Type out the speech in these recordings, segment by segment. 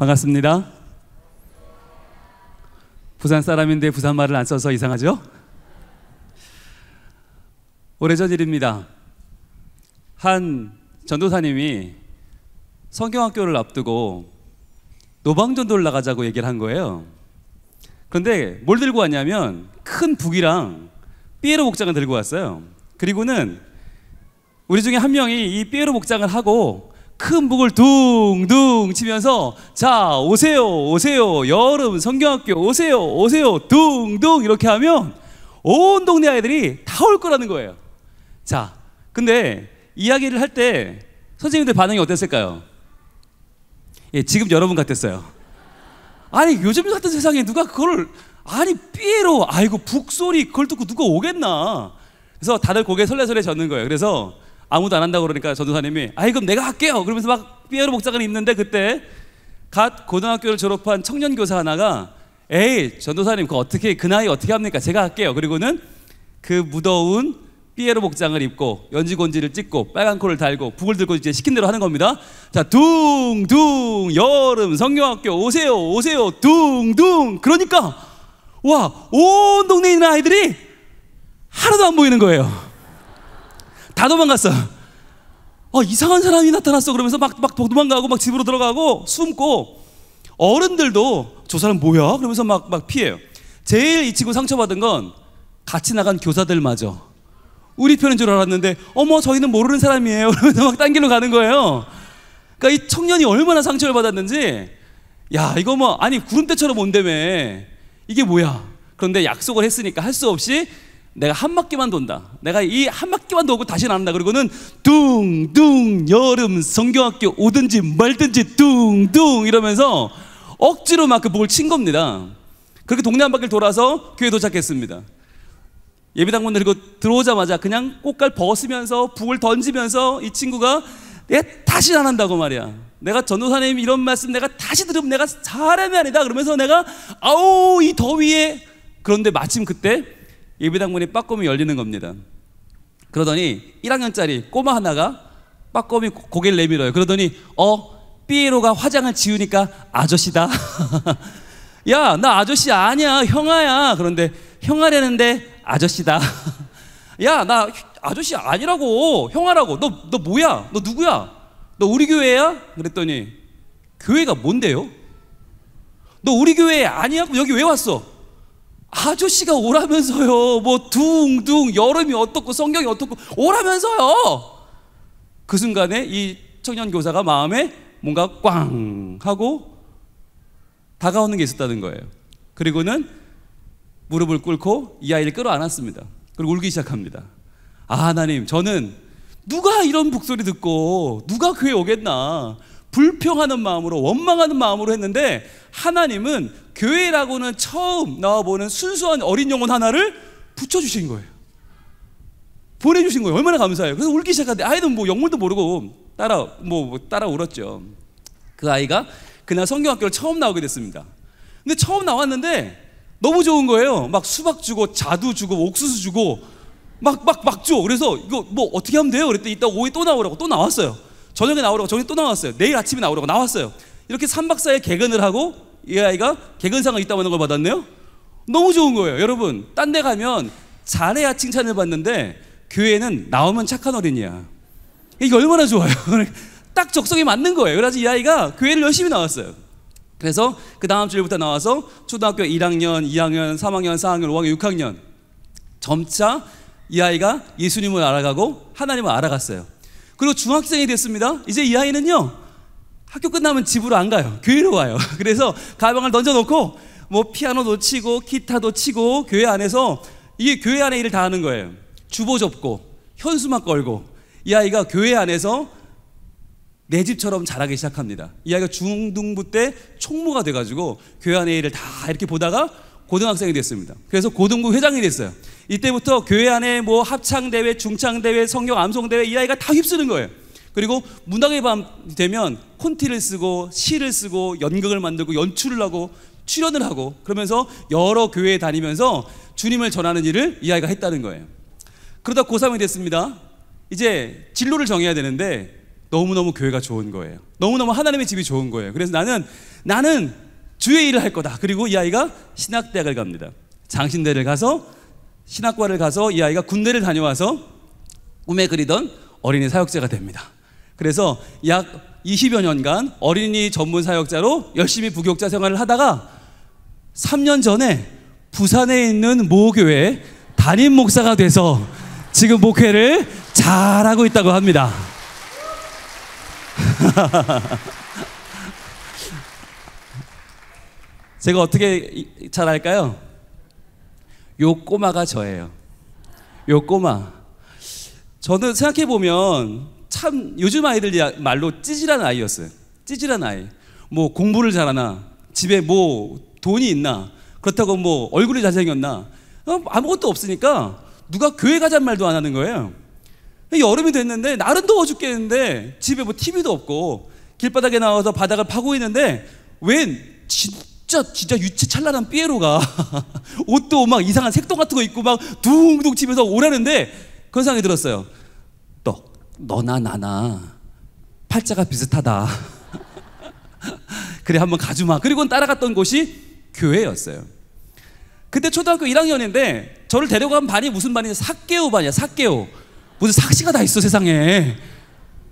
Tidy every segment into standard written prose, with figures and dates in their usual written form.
반갑습니다. 부산 사람인데 부산말을 안 써서 이상하죠? 오래전 일입니다. 한 전도사님이 성경학교를 앞두고 노방전도를 나가자고 얘기를 한 거예요. 그런데 뭘 들고 왔냐면 큰 북이랑 삐에로 복장을 들고 왔어요. 그리고는 우리 중에 한 명이 이 삐에로 복장을 하고 큰 북을 둥둥 치면서 자 오세요 오세요 여름 성경학교 오세요 오세요 둥둥 이렇게 하면 온 동네 아이들이 다 올 거라는 거예요. 자, 근데 이야기를 할 때 선생님들 반응이 어땠을까요? 예, 지금 여러분 같았어요. 아니 요즘 같은 세상에 누가 그걸 아니 삐에로 아이고 북소리 그걸 듣고 누가 오겠나. 그래서 다들 고개 설레설레 젓는 거예요. 그래서 아무도 안 한다고 그러니까 전도사님이 아이 그럼 내가 할게요 그러면서 막 삐에로 복장을 입는데 그때 갓 고등학교를 졸업한 청년교사 하나가 에이 전도사님 그 나이 어떻게 합니까? 제가 할게요. 그리고는 그 무더운 삐에로 복장을 입고 연지곤지를 찍고 빨간 코를 달고 북을 들고 이제 시킨 대로 하는 겁니다. 자 둥둥 여름 성경학교 오세요 오세요 둥둥. 그러니까 와 온 동네에 있는 아이들이 하나도 안 보이는 거예요. 다 도망갔어. 이상한 사람이 나타났어. 그러면서 막 도망가고 막 집으로 들어가고 숨고 어른들도 저 사람 뭐야? 그러면서 막 피해요. 제일 이 친구 상처받은 건 같이 나간 교사들마저 우리 편인 줄 알았는데 어머 저희는 모르는 사람이에요. 그러면서 막 딴 길로 가는 거예요. 그러니까 이 청년이 얼마나 상처를 받았는지 야 이거 뭐 아니 구름대처럼 온다며 이게 뭐야. 그런데 약속을 했으니까 할 수 없이 내가 한 바퀴만 돈다. 내가 이 한 바퀴만 돌고 다시는 안 한다. 그리고는 둥둥 여름 성경학교 오든지 말든지 둥둥 이러면서 억지로 막 그 북을 친 겁니다. 그렇게 동네 한 바퀴를 돌아서 교회 도착했습니다. 예배당문 들고 들어오자마자 그냥 꽃갈 벗으면서 북을 던지면서 이 친구가 내가 다시 안 한다고 말이야. 내가 전도사님 이런 말씀 내가 다시 들으면 내가 사람이 아니다. 그러면서 내가 아우 이 더위에. 그런데 마침 그때 예배당문이 빠꼼히 열리는 겁니다. 그러더니 1학년짜리 꼬마 하나가 빠꼼히 고개를 내밀어요. 그러더니 삐에로가 화장을 지우니까 아저씨다. 야, 나 아저씨 아니야 형아야. 그런데 형아라는데 아저씨다. 야, 나 아저씨 아니라고 형아라고. 너 뭐야? 너 누구야? 너 우리 교회야? 그랬더니 교회가 뭔데요? 너 우리 교회 아니야? 여기 왜 왔어? 아저씨가 오라면서요. 뭐 둥둥 여름이 어떻고 성경이 어떻고 오라면서요. 그 순간에 이 청년 교사가 마음에 뭔가 꽝 하고 다가오는 게 있었다는 거예요. 그리고는 무릎을 꿇고 이 아이를 끌어안았습니다. 그리고 울기 시작합니다. 하나님 저는 누가 이런 북소리 듣고 누가 교회 오겠나 불평하는 마음으로 원망하는 마음으로 했는데 하나님은 교회라고는 처음 나와보는 순수한 어린 영혼 하나를 붙여주신 거예요. 보내주신 거예요. 얼마나 감사해요. 그래서 울기 시작하는데 아이는 뭐 영문도 모르고 따라 울었죠. 그 아이가 그날 성경학교를 처음 나오게 됐습니다. 근데 처음 나왔는데 너무 좋은 거예요. 막 수박 주고 자두 주고 옥수수 주고 막 줘. 그래서 이거 뭐 어떻게 하면 돼요? 그랬더니 이따 오후에 또 나오라고 또 나왔어요. 저녁에 나오라고 저녁에 또 나왔어요. 내일 아침에 나오라고 나왔어요. 이렇게 3박 4일 개근을 하고 이 아이가 개근상을 있다고 하는 걸 받았네요. 너무 좋은 거예요. 여러분 딴 데 가면 잘해야 칭찬을 받는데 교회는 나오면 착한 어린이야. 이게 얼마나 좋아요. 딱 적성에 맞는 거예요. 그래서 이 아이가 교회를 열심히 나왔어요. 그래서 그 다음 주일부터 나와서 초등학교 1학년, 2학년, 3학년, 4학년, 5학년, 6학년 점차 이 아이가 예수님을 알아가고 하나님을 알아갔어요. 그리고 중학생이 됐습니다. 이제 이 아이는요 학교 끝나면 집으로 안 가요. 교회로 와요. 그래서 가방을 던져놓고 뭐 피아노도 치고 기타도 치고 교회 안에서 이게 교회 안에 일을 다 하는 거예요. 주보 접고 현수막 걸고 이 아이가 교회 안에서 내 집처럼 자라기 시작합니다. 이 아이가 중등부 때 총무가 돼가지고 교회 안의 일을 다 이렇게 보다가 고등학생이 됐습니다. 그래서 고등부 회장이 됐어요. 이때부터 교회 안에 뭐 합창대회, 중창대회, 성경 암송대회 이 아이가 다 휩쓰는 거예요. 그리고 문학의 밤 되면 콘티를 쓰고 시를 쓰고 연극을 만들고 연출을 하고 출연을 하고 그러면서 여러 교회에 다니면서 주님을 전하는 일을 이 아이가 했다는 거예요. 그러다 고3이 됐습니다. 이제 진로를 정해야 되는데 너무너무 교회가 좋은 거예요. 너무너무 하나님의 집이 좋은 거예요. 그래서 나는 나는 주의 일을 할 거다. 그리고 이 아이가 신학대학을 갑니다. 장신대를 가서 신학과를 가서 이 아이가 군대를 다녀와서 꿈에 그리던 어린이 사역자가 됩니다. 그래서 약 20여 년간 어린이 전문 사역자로 열심히 부교육자 생활을 하다가 3년 전에 부산에 있는 모교회 담임 목사가 돼서 지금 목회를 잘하고 있다고 합니다. 제가 어떻게 잘 알까요? 요 꼬마가 저예요. 요 꼬마. 저는 생각해보면 참 요즘 아이들 말로 찌질한 아이였어요. 찌질한 아이. 뭐 공부를 잘하나, 집에 뭐 돈이 있나, 그렇다고 뭐 얼굴이 잘생겼나, 아무것도 없으니까 누가 교회 가자는 말도 안 하는 거예요. 여름이 됐는데 날은 더워 죽겠는데 집에 뭐 TV도 없고 길바닥에 나와서 바닥을 파고 있는데 웬 진짜 유치찬란한 삐에로가 옷도 막 이상한 색동 같은 거 입고 막 둥둥 치면서 오라는데 그런 생각이 들었어요. 너나 나나 팔자가 비슷하다. 그래 한번 가주마. 그리고 따라갔던 곳이 교회였어요. 그때 초등학교 1학년인데 저를 데려간 반이 무슨 반이냐, 삭개오 반이야. 삭개오. 무슨 삭시가 다 있어 세상에.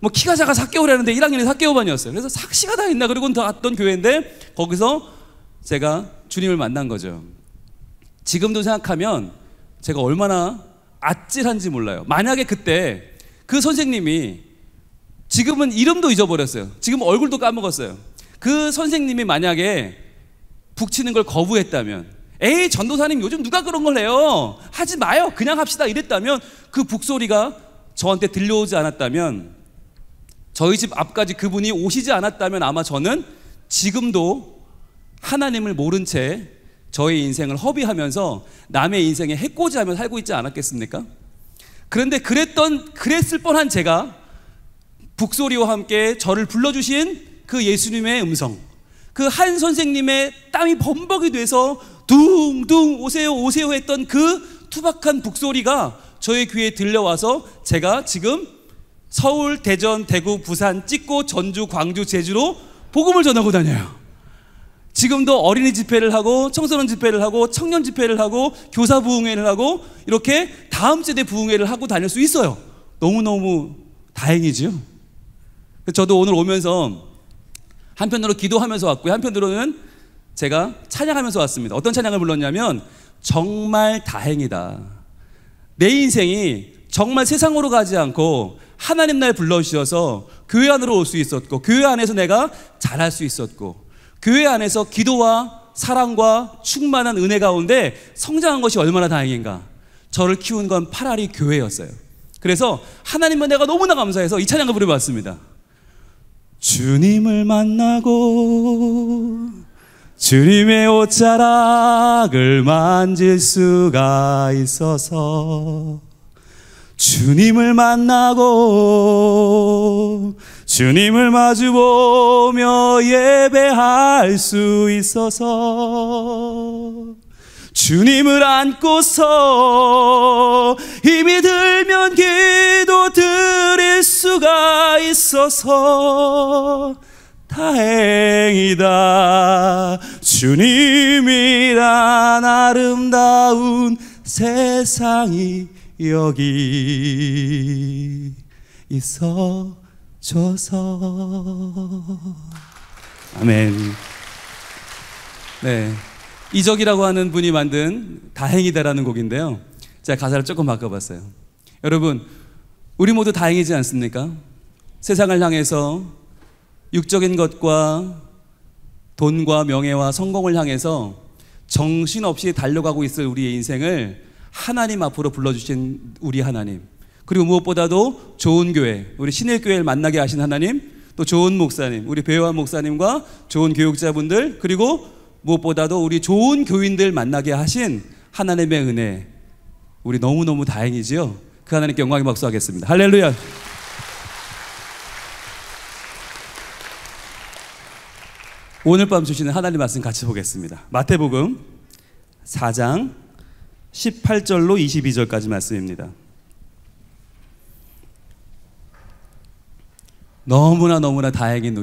뭐 키가 작아 삭개오라는데 1학년이 삭개오 반이었어요. 그래서 삭시가 다 있나. 그리고 갔던 교회인데 거기서 제가 주님을 만난 거죠. 지금도 생각하면 제가 얼마나 아찔한지 몰라요. 만약에 그때 그 선생님이, 지금은 이름도 잊어버렸어요. 지금 얼굴도 까먹었어요. 그 선생님이 만약에 북치는 걸 거부했다면, 에이 전도사님 요즘 누가 그런 걸 해요, 하지 마요, 그냥 합시다 이랬다면, 그 북소리가 저한테 들려오지 않았다면, 저희 집 앞까지 그분이 오시지 않았다면 아마 저는 지금도 하나님을 모른 채 저의 인생을 허비하면서 남의 인생에 해코지하며 살고 있지 않았겠습니까? 그런데 그랬을 뻔한 제가 북소리와 함께 저를 불러주신 그 예수님의 음성, 그 한 선생님의 땀이 범벅이 돼서 둥둥 오세요 오세요 했던 그 투박한 북소리가 저의 귀에 들려와서 제가 지금 서울, 대전, 대구, 부산, 찍고 전주, 광주, 제주로 복음을 전하고 다녀요. 지금도 어린이 집회를 하고 청소년 집회를 하고 청년 집회를 하고 교사 부흥회를 하고 이렇게 다음 세대 부흥회를 하고 다닐 수 있어요. 너무너무 다행이죠. 저도 오늘 오면서 한편으로 기도하면서 왔고요, 한편으로는 제가 찬양하면서 왔습니다. 어떤 찬양을 불렀냐면 정말 다행이다. 내 인생이 정말 세상으로 가지 않고 하나님 날 불러주셔서 교회 안으로 올 수 있었고, 교회 안에서 내가 잘할 수 있었고, 교회 안에서 기도와 사랑과 충만한 은혜 가운데 성장한 것이 얼마나 다행인가. 저를 키운 건 파라리 교회였어요. 그래서 하나님은 내가 너무나 감사해서 이 찬양을 부려봤습니다. 주님을 만나고 주님의 옷자락을 만질 수가 있어서, 주님을 만나고 주님을 마주보며 예배할 수 있어서, 주님을 안고서 힘이 들면 기도 드릴 수가 있어서 다행이다. 주님이란 아름다운 세상이 여기 있어줘서. 아멘. 네, 이적이라고 하는 분이 만든 다행이다라는 곡인데요, 제가 가사를 조금 바꿔봤어요. 여러분, 우리 모두 다행이지 않습니까? 세상을 향해서 육적인 것과 돈과 명예와 성공을 향해서 정신없이 달려가고 있을 우리의 인생을 하나님 앞으로 불러주신 우리 하나님, 그리고 무엇보다도 좋은 교회, 우리 신일교회를 만나게 하신 하나님, 또 좋은 목사님, 우리 배우한 목사님과 좋은 교육자분들, 그리고 무엇보다도 우리 좋은 교인들 만나게 하신 하나님의 은혜, 우리 너무너무 다행이지요. 그 하나님께 영광의 박수 하겠습니다. 할렐루야. 오늘 밤 주시는 하나님 말씀 같이 보겠습니다. 마태복음 4장 18절로 22절까지 말씀입니다. 너무나 다행인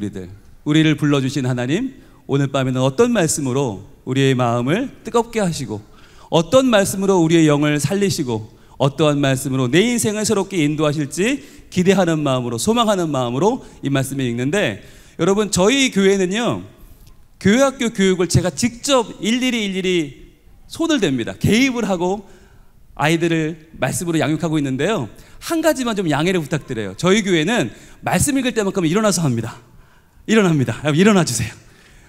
우리를 불러주신 하나님, 오늘 밤에는 어떤 말씀으로 우리의 마음을 뜨겁게 하시고, 어떤 말씀으로 우리의 영을 살리시고, 어떠한 말씀으로 내 인생을 새롭게 인도하실지 기대하는 마음으로, 소망하는 마음으로 이 말씀을 읽는데, 여러분, 저희 교회는요, 교회학교 교육을 제가 직접 일일이 손을 댑니다. 개입을 하고 아이들을 말씀으로 양육하고 있는데요, 한 가지만 좀 양해를 부탁드려요. 저희 교회는 말씀 읽을 때만큼 일어나서 합니다. 일어납니다. 일어나 주세요.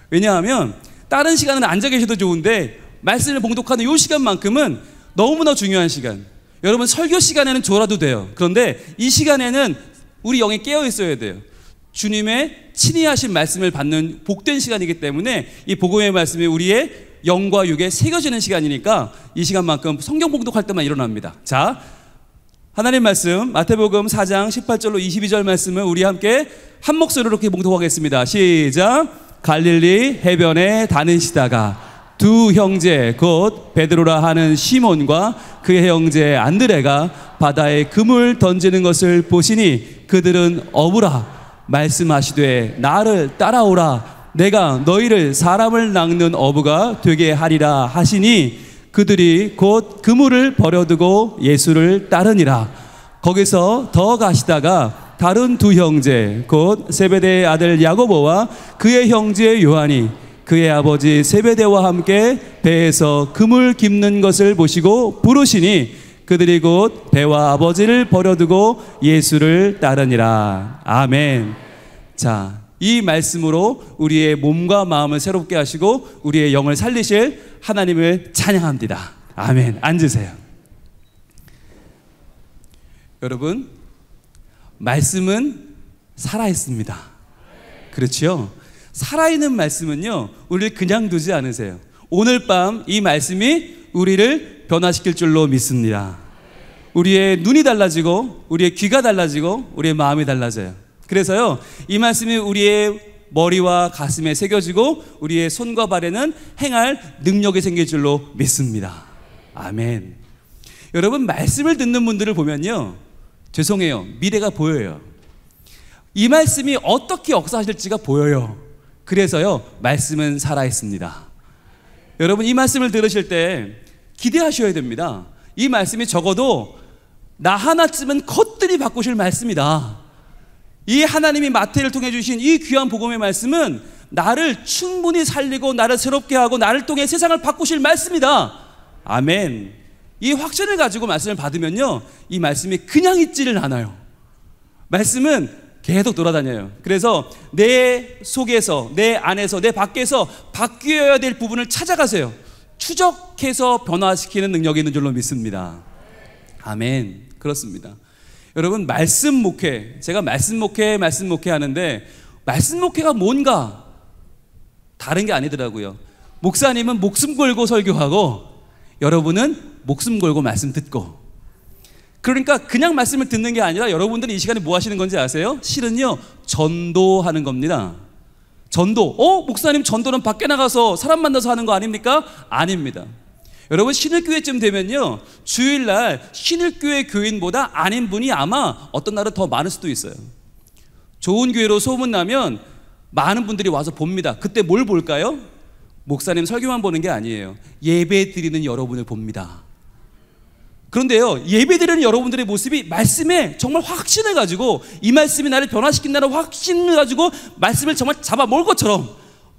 왜냐하면 다른 시간은 앉아 계셔도 좋은데 말씀을 봉독하는 이 시간만큼은 너무나 중요한 시간. 여러분, 설교 시간에는 졸아도 돼요. 그런데 이 시간에는 우리 영이 깨어 있어야 돼요. 주님의 친히 하신 말씀을 받는 복된 시간이기 때문에 이 복음의 말씀이 우리의 영과 육에 새겨지는 시간이니까 이 시간만큼 성경 봉독할 때만 일어납니다. 자, 하나님 말씀 마태복음 4장 18절로 22절 말씀을 우리 함께 한 목소리로 이렇게 봉독하겠습니다. 시작. 갈릴리 해변에 다니시다가 두 형제 곧 베드로라 하는 시몬과 그의 형제 안드레가 바다에 금을 던지는 것을 보시니 그들은 어부라 말씀하시되 나를 따라오라 내가 너희를 사람을 낚는 어부가 되게 하리라 하시니 그들이 곧 그물을 버려두고 예수를 따르니라. 거기서 더 가시다가 다른 두 형제 곧 세베대의 아들 야고보와 그의 형제 요한이 그의 아버지 세베대와 함께 배에서 금을 깁는 것을 보시고 부르시니 그들이 곧 배와 아버지를 버려두고 예수를 따르니라. 아멘. 자, 이 말씀으로 우리의 몸과 마음을 새롭게 하시고 우리의 영을 살리실 하나님을 찬양합니다. 아멘. 앉으세요. 여러분, 말씀은 살아있습니다. 그렇죠? 살아있는 말씀은요, 우리를 그냥 두지 않으세요. 오늘 밤 이 말씀이 우리를 변화시킬 줄로 믿습니다. 우리의 눈이 달라지고 우리의 귀가 달라지고 우리의 마음이 달라져요. 그래서요, 이 말씀이 우리의 머리와 가슴에 새겨지고 우리의 손과 발에는 행할 능력이 생길 줄로 믿습니다. 아멘. 여러분, 말씀을 듣는 분들을 보면요, 죄송해요, 미래가 보여요. 이 말씀이 어떻게 역사하실지가 보여요. 그래서요, 말씀은 살아있습니다. 여러분, 이 말씀을 들으실 때 기대하셔야 됩니다. 이 말씀이 적어도 나 하나쯤은 거뜬히 바꾸실 말씀이다. 이 하나님이 마태를 통해 주신 이 귀한 복음의 말씀은 나를 충분히 살리고 나를 새롭게 하고 나를 통해 세상을 바꾸실 말씀이다. 아멘. 이 확신을 가지고 말씀을 받으면요, 이 말씀이 그냥 있지를 않아요. 말씀은 계속 돌아다녀요. 그래서 내 속에서, 내 안에서, 내 밖에서 바뀌어야 될 부분을 찾아가세요. 추적해서 변화시키는 능력이 있는 줄로 믿습니다. 아멘. 그렇습니다. 여러분, 말씀 목회, 제가 말씀 목회 하는데 말씀 목회가 뭔가 다른 게 아니더라고요. 목사님은 목숨 걸고 설교하고 여러분은 목숨 걸고 말씀 듣고, 그러니까 그냥 말씀을 듣는 게 아니라 여러분들이 이 시간에 뭐 하시는 건지 아세요? 실은요, 전도하는 겁니다. 전도. 목사님, 전도는 밖에 나가서 사람 만나서 하는 거 아닙니까? 아닙니다. 여러분, 신일교회쯤 되면요, 주일날 신일교회 교인보다 아닌 분이 아마 어떤 날은 더 많을 수도 있어요. 좋은 교회로 소문나면 많은 분들이 와서 봅니다. 그때 뭘 볼까요? 목사님 설교만 보는 게 아니에요. 예배 드리는 여러분을 봅니다. 그런데요, 예배 드리는 여러분들의 모습이 말씀에 정말 확신을 가지고, 이 말씀이 나를 변화시킨다는 확신을 가지고 말씀을 정말 잡아먹을 것처럼,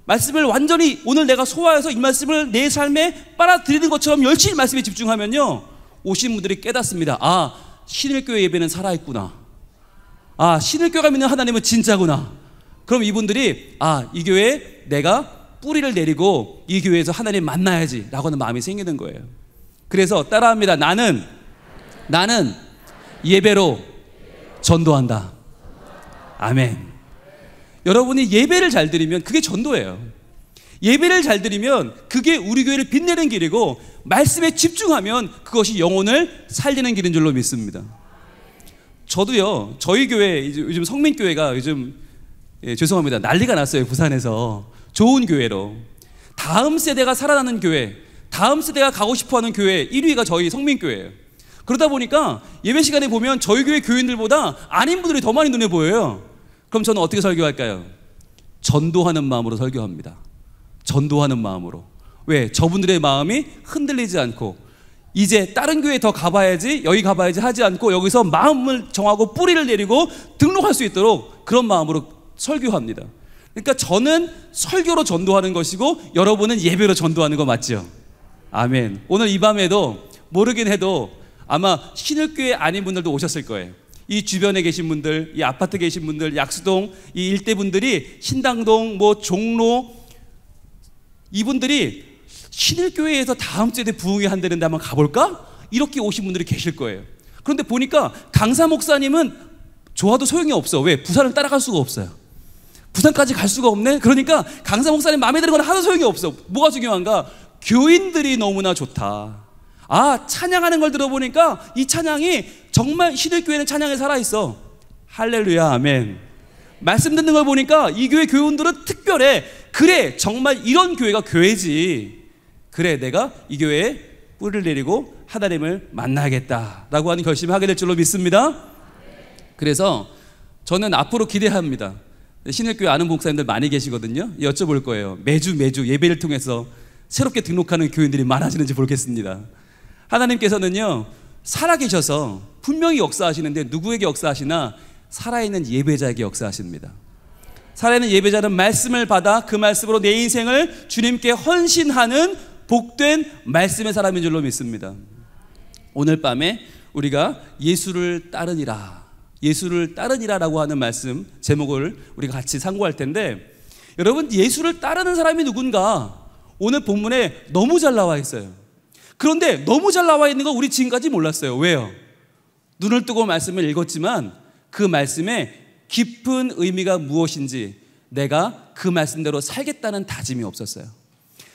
말씀을 완전히 오늘 내가 소화해서 이 말씀을 내 삶에 빨아들이는 것처럼 열심히 말씀에 집중하면요, 오신 분들이 깨닫습니다. 아, 신일교회 예배는 살아있구나. 아, 신일교회가 믿는 하나님은 진짜구나. 그럼 이분들이 이 교회에 내가 뿌리를 내리고 이 교회에서 하나님 만나야지 라고 하는 마음이 생기는 거예요. 그래서 따라합니다. 나는 예배로 전도한다. 아멘. 여러분이 예배를 잘 드리면 그게 전도예요. 예배를 잘 드리면 그게 우리 교회를 빛내는 길이고, 말씀에 집중하면 그것이 영혼을 살리는 길인 줄로 믿습니다. 저도요, 저희 교회, 요즘 성민교회가 요즘, 죄송합니다, 난리가 났어요. 부산에서 좋은 교회로, 다음 세대가 살아나는 교회, 다음 세대가 가고 싶어하는 교회 1위가 저희 성민교회예요. 그러다 보니까 예배 시간에 보면 저희 교회 교인들보다 아닌 분들이 더 많이 눈에 보여요. 그럼 저는 어떻게 설교할까요? 전도하는 마음으로 설교합니다. 전도하는 마음으로. 왜? 저분들의 마음이 흔들리지 않고 이제 다른 교회 더 가봐야지, 여기 가봐야지 하지 않고 여기서 마음을 정하고 뿌리를 내리고 등록할 수 있도록 그런 마음으로 설교합니다. 그러니까 저는 설교로 전도하는 것이고 여러분은 예배로 전도하는 거 맞죠? 아멘. 오늘 이 밤에도 모르긴 해도 아마 신일교회 아닌 분들도 오셨을 거예요. 이 주변에 계신 분들, 이 아파트 계신 분들, 약수동 이 일대 분들이, 신당동, 뭐 종로, 이분들이 신일교회에서 다음 주에 부흥회 한다는데 한번 가볼까? 이렇게 오신 분들이 계실 거예요. 그런데 보니까 강사 목사님은 좋아도 소용이 없어. 왜? 부산을 따라갈 수가 없어요. 부산까지 갈 수가 없네? 그러니까 강사 목사님 마음에 드는 건 하나도 소용이 없어. 뭐가 중요한가? 교인들이 너무나 좋다. 아, 찬양하는 걸 들어보니까 이 찬양이 정말 신일교회는 찬양에 살아있어. 할렐루야, 아멘. 말씀 듣는 걸 보니까 이 교회 교인들은 특별해. 그래, 정말 이런 교회가 교회지. 그래, 내가 이 교회에 뿌리를 내리고 하나님을 만나야겠다라고 하는 결심을 하게 될 줄로 믿습니다. 그래서 저는 앞으로 기대합니다. 신일교회 아는 목사님들 많이 계시거든요. 여쭤볼 거예요. 매주 예배를 통해서 새롭게 등록하는 교인들이 많아지는지 보겠습니다. 하나님께서는요, 살아계셔서 분명히 역사하시는데 누구에게 역사하시나? 살아있는 예배자에게 역사하십니다. 살아있는 예배자는 말씀을 받아 그 말씀으로 내 인생을 주님께 헌신하는 복된 말씀의 사람인 줄로 믿습니다. 오늘 밤에 우리가 예수를 따르니라, 예수를 따르니라라고 하는 말씀 제목을 우리가 같이 상고할 텐데, 여러분, 예수를 따르는 사람이 누군가? 오늘 본문에 너무 잘 나와 있어요. 그런데 너무 잘 나와 있는 거 우리 지금까지 몰랐어요. 왜요? 눈을 뜨고 말씀을 읽었지만 그 말씀에 깊은 의미가 무엇인지 내가 그 말씀대로 살겠다는 다짐이 없었어요.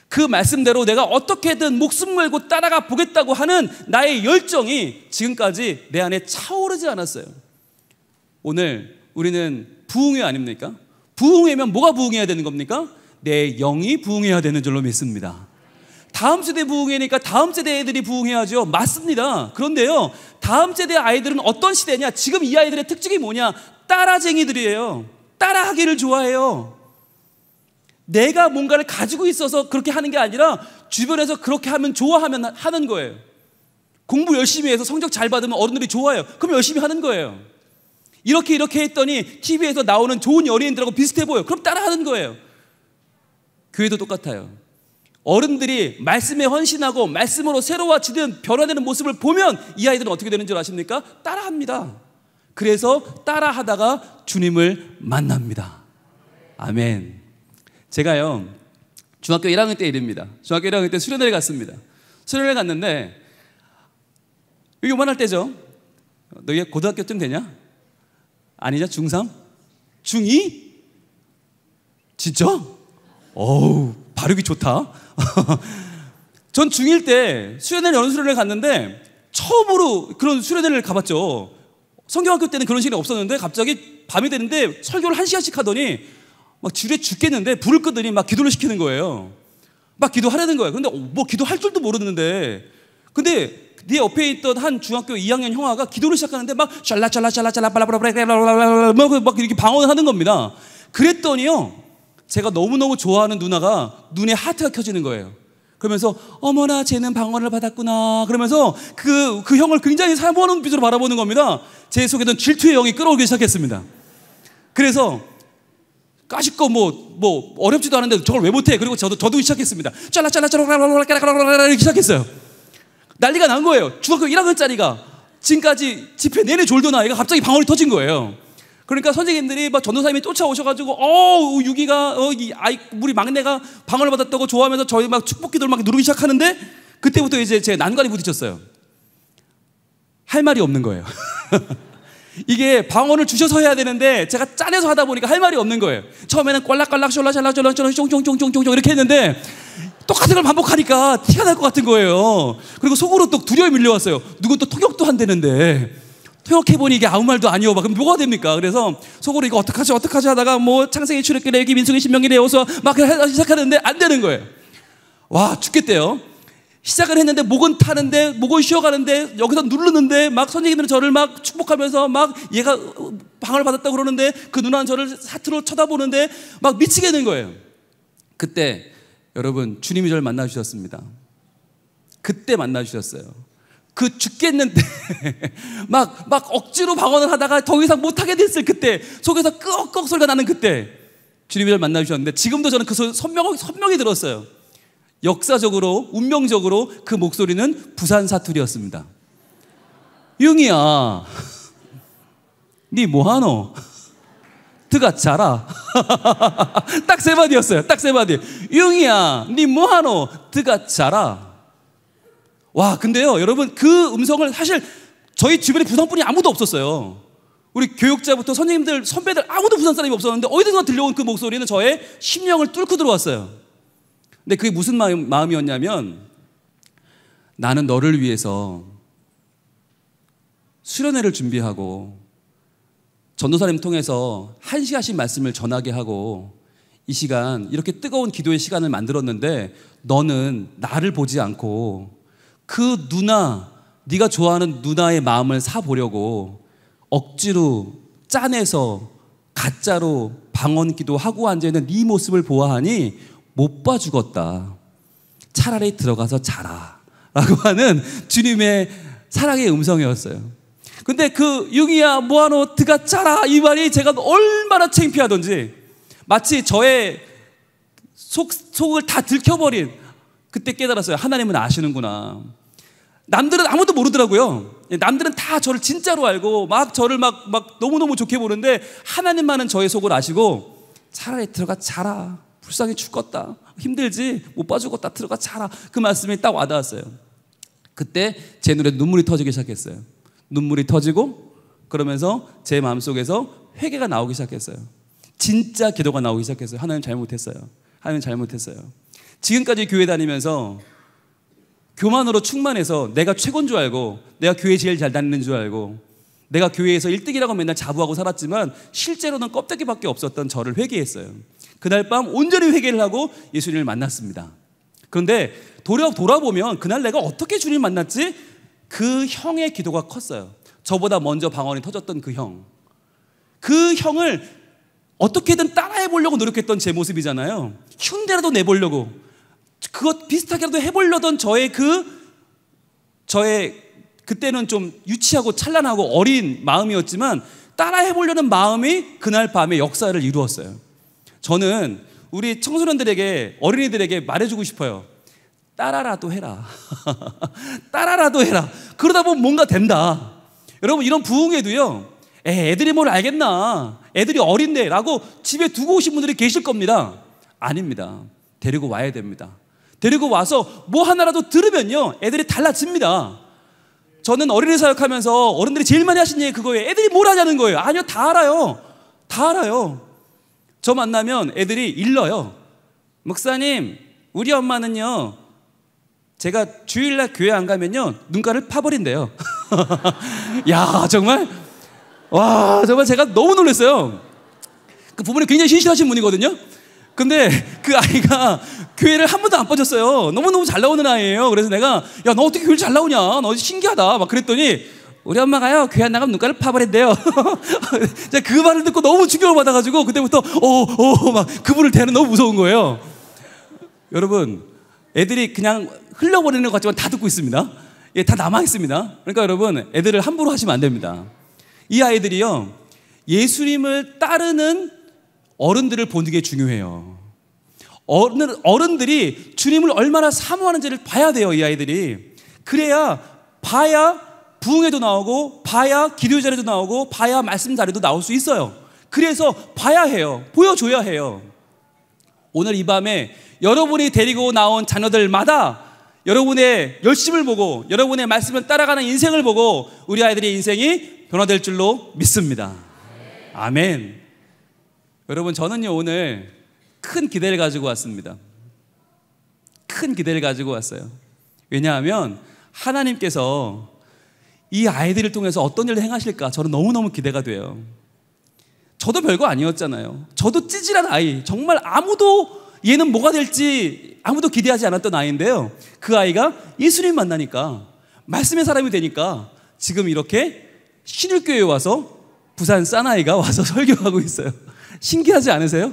그 말씀대로 내가 어떻게든 목숨 걸고 따라가 보겠다고 하는 나의 열정이 지금까지 내 안에 차오르지 않았어요. 오늘 우리는 부흥회 아닙니까? 부흥회면 뭐가 부흥해야 되는 겁니까? 내 영이 부흥해야 되는 줄로 믿습니다. 다음 세대 부흥회니까 다음 세대 애들이 부흥해야죠. 맞습니다. 그런데요, 다음 세대 아이들은 어떤 시대냐? 지금 이 아이들의 특징이 뭐냐? 따라쟁이들이에요. 따라하기를 좋아해요. 내가 뭔가를 가지고 있어서 그렇게 하는 게 아니라 주변에서 그렇게 하면 좋아하면 하는 거예요. 공부 열심히 해서 성적 잘 받으면 어른들이 좋아해요. 그럼 열심히 하는 거예요. 이렇게 했더니 TV에서 나오는 좋은 연예인들하고 비슷해 보여요. 그럼 따라하는 거예요. 교회도 똑같아요. 어른들이 말씀에 헌신하고 말씀으로 새로워지는 변화되는 모습을 보면 이 아이들은 어떻게 되는 줄 아십니까? 따라합니다. 그래서 따라하다가 주님을 만납니다. 아멘. 제가요, 중학교 1학년 때 일입니다. 중학교 1학년 때 수련회를 갔습니다. 수련회를 갔는데 여기 요만할 때죠. 너 이게 고등학교쯤 되냐? 아니냐? 중3? 중2? 진짜? 어우, 발육이 좋다. 전 중1 때 수련회 어느 수련회를 갔는데 처음으로 그런 수련회를 가봤죠. 성경학교 때는 그런 시간이 없었는데 갑자기 밤이 되는데 설교를 1시간씩 하더니 막 지루해 죽겠는데 불을 끄더니 막 기도를 시키는 거예요. 막 기도하라는 거예요. 근데 뭐 기도할 줄도 모르는데, 근데 네 옆에 있던 한 중학교 2학년 형아가 기도를 시작하는데 막 샬라샬라샬라샬라 빨라빨라빨라빨라빨라 막 이렇게 방언을 하는 겁니다. 그랬더니요, 제가 너무너무 좋아하는 누나가 눈에 하트가 켜지는 거예요. 그러면서 어머나 쟤는 방언을 받았구나 그러면서 그 형을 굉장히 사모하는 빛으로 바라보는 겁니다. 제 속에는 질투의 영이 끌어오기 시작했습니다. 그래서 까짓거 뭐 어렵지도 않은데 저걸 왜 못해? 그리고 저도 시작했습니다. 이렇게 시작했어요. 난리가 난 거예요. 중학교 1학년짜리가 지금까지 집회 내내 졸던 아이가 갑자기 방언이 터진 거예요. 그러니까 선생님들이 막 전도사님이 쫓아오셔가지고 유기가 우리 막내가 방언을 받았다고 좋아하면서 저희 막 축복기도를 막 누르기 시작하는데, 그때부터 이제 제 난관이 부딪혔어요. 할 말이 없는 거예요. 이게 방언을 주셔서 해야 되는데 제가 짠해서 하다 보니까 할 말이 없는 거예요. 처음에는 꼴락꼴락 숄라샬라졸라 쫑쫑쫑쫑쫑 이렇게 했는데 똑같은 걸 반복하니까 티가 날 것 같은 거예요. 그리고 속으로 또 두려움이 밀려왔어요. 누군 또 통역도 한다는데 통역해보니 이게 아무 말도 아니오. 그럼 뭐가 됩니까? 그래서 속으로 이거 어떡하지 하다가 뭐 창세기 출애굽기 레위기 민수기 신명기 레위기서 막 시작하는데 안 되는 거예요. 와, 죽겠대요. 시작을 했는데 목은 타는데 목은 쉬어가는데 여기서 누르는데 막 선생님들은 저를 막 축복하면서 막 얘가 방언을 받았다고 그러는데 그 누나는 저를 사투로 쳐다보는데 막 미치게 된 거예요. 그때 여러분, 주님이 저를 만나주셨습니다. 그때 만나주셨어요. 그 죽겠는데 막 억지로 방언을 하다가 더 이상 못하게 됐을 그때, 속에서 끄억끄억 소리가 나는 그때 주님이 저를 만나주셨는데, 지금도 저는 그 소리 선명히 들었어요. 역사적으로, 운명적으로 그 목소리는 부산 사투리였습니다. 영희야, 니 뭐하노? 드가 자라. 딱 세 마디였어요. 딱 세 마디. 영희야, 니 뭐하노? 드가 자라. 와, 근데요, 여러분, 그 음성을 사실 저희 주변에 부산분이 아무도 없었어요. 우리 교육자부터 선생님들, 선배들 아무도 부산 사람이 없었는데 어디서 들려온 그 목소리는 저의 심령을 뚫고 들어왔어요. 근데 그게 무슨 마음이었냐면, 나는 너를 위해서 수련회를 준비하고 전도사님 통해서 1시간씩 말씀을 전하게 하고 이 시간, 이렇게 뜨거운 기도의 시간을 만들었는데 너는 나를 보지 않고 그 누나, 네가 좋아하는 누나의 마음을 사보려고 억지로 짜내서 가짜로 방언기도 하고 앉아있는 네 모습을 보아하니 못 봐 죽었다. 차라리 들어가서 자라 라고 하는 주님의 사랑의 음성이었어요. 근데 그 영희야 뭐하노 드가 자라, 이 말이 제가 얼마나 창피하던지, 마치 저의 속을 다 들켜버린, 그때 깨달았어요. 하나님은 아시는구나. 남들은 아무도 모르더라고요. 남들은 다 저를 진짜로 알고 막 저를 막 너무너무 좋게 보는데, 하나님만은 저의 속을 아시고 차라리 들어가 자라. 불쌍히 죽겠다. 힘들지? 못 봐 죽겠다. 들어가 자라. 그 말씀이 딱 와닿았어요. 그때 제 눈에 눈물이 터지기 시작했어요. 눈물이 터지고, 그러면서 제 마음속에서 회개가 나오기 시작했어요. 진짜 기도가 나오기 시작했어요. 하나님 잘못했어요. 하나님 잘못했어요. 지금까지 교회 다니면서 교만으로 충만해서 내가 최고인 줄 알고, 내가 교회 제일 잘 다니는 줄 알고, 내가 교회에서 1등이라고 맨날 자부하고 살았지만 실제로는 껍데기밖에 없었던 저를 회개했어요. 그날 밤 온전히 회개를 하고 예수님을 만났습니다. 그런데 돌아보면 그날 내가 어떻게 주님을 만났지? 그 형의 기도가 컸어요. 저보다 먼저 방언이 터졌던 그 형. 그 형을 어떻게든 따라해보려고 노력했던 제 모습이잖아요. 흉내라도 내보려고, 그것 비슷하게라도 해보려던 저의 그때는 좀 유치하고 찬란하고 어린 마음이었지만 따라해보려는 마음이 그날 밤에 역사를 이루었어요. 저는 우리 청소년들에게, 어린이들에게 말해주고 싶어요. 따라라도 해라. 따라라도 해라. 그러다 보면 뭔가 된다. 여러분, 이런 부흥회도요, 애들이 뭘 알겠나, 애들이 어린데 라고 집에 두고 오신 분들이 계실 겁니다. 아닙니다. 데리고 와야 됩니다. 데리고 와서 뭐 하나라도 들으면요, 애들이 달라집니다. 저는 어린이 사역하면서 어른들이 제일 많이 하신 얘기 그거예요. 애들이 뭘 하냐는 거예요. 아니요, 다 알아요. 다 알아요. 저 만나면 애들이 일러요. 목사님, 우리 엄마는요, 제가 주일날 교회 안 가면요 눈가를 파버린대요. 야, 정말, 와, 정말 제가 너무 놀랐어요. 그 부모님 굉장히 신실하신 분이거든요. 근데 그 아이가 교회를 한 번도 안 빠졌어요. 너무너무 잘 나오는 아이예요. 그래서 내가, 야, 너 어떻게 교회를 잘 나오냐, 너 신기하다 막 그랬더니, 우리 엄마가요 교회 안 나가면 눈가를 파버린대요. 제가 그 말을 듣고 너무 충격을 받아가지고 그때부터 막 그분을 대하는 너무 무서운 거예요. 여러분, 애들이 그냥 흘려버리는 것 같지만 다 듣고 있습니다. 예, 다 남아있습니다. 그러니까 여러분, 애들을 함부로 하시면 안 됩니다. 이 아이들이요, 예수님을 따르는 어른들을 보는 게 중요해요. 어른들이 주님을 얼마나 사모하는지를 봐야 돼요. 이 아이들이. 그래야, 봐야 부흥회도 나오고, 봐야 기도 자리도 나오고, 봐야 말씀 자리도 나올 수 있어요. 그래서 봐야 해요. 보여줘야 해요. 오늘 이 밤에 여러분이 데리고 나온 자녀들마다 여러분의 열심을 보고, 여러분의 말씀을 따라가는 인생을 보고 우리 아이들의 인생이 변화될 줄로 믿습니다. 아멘. 여러분, 저는요 오늘 큰 기대를 가지고 왔습니다. 큰 기대를 가지고 왔어요. 왜냐하면 하나님께서 이 아이들을 통해서 어떤 일을 행하실까 저는 너무너무 기대가 돼요. 저도 별거 아니었잖아요. 저도 찌질한 아이, 정말 아무도 얘는 뭐가 될지 아무도 기대하지 않았던 아이인데요, 그 아이가 예수님 만나니까, 말씀의 사람이 되니까 지금 이렇게 신일교회에 와서 부산 사나이가 와서 설교하고 있어요. 신기하지 않으세요?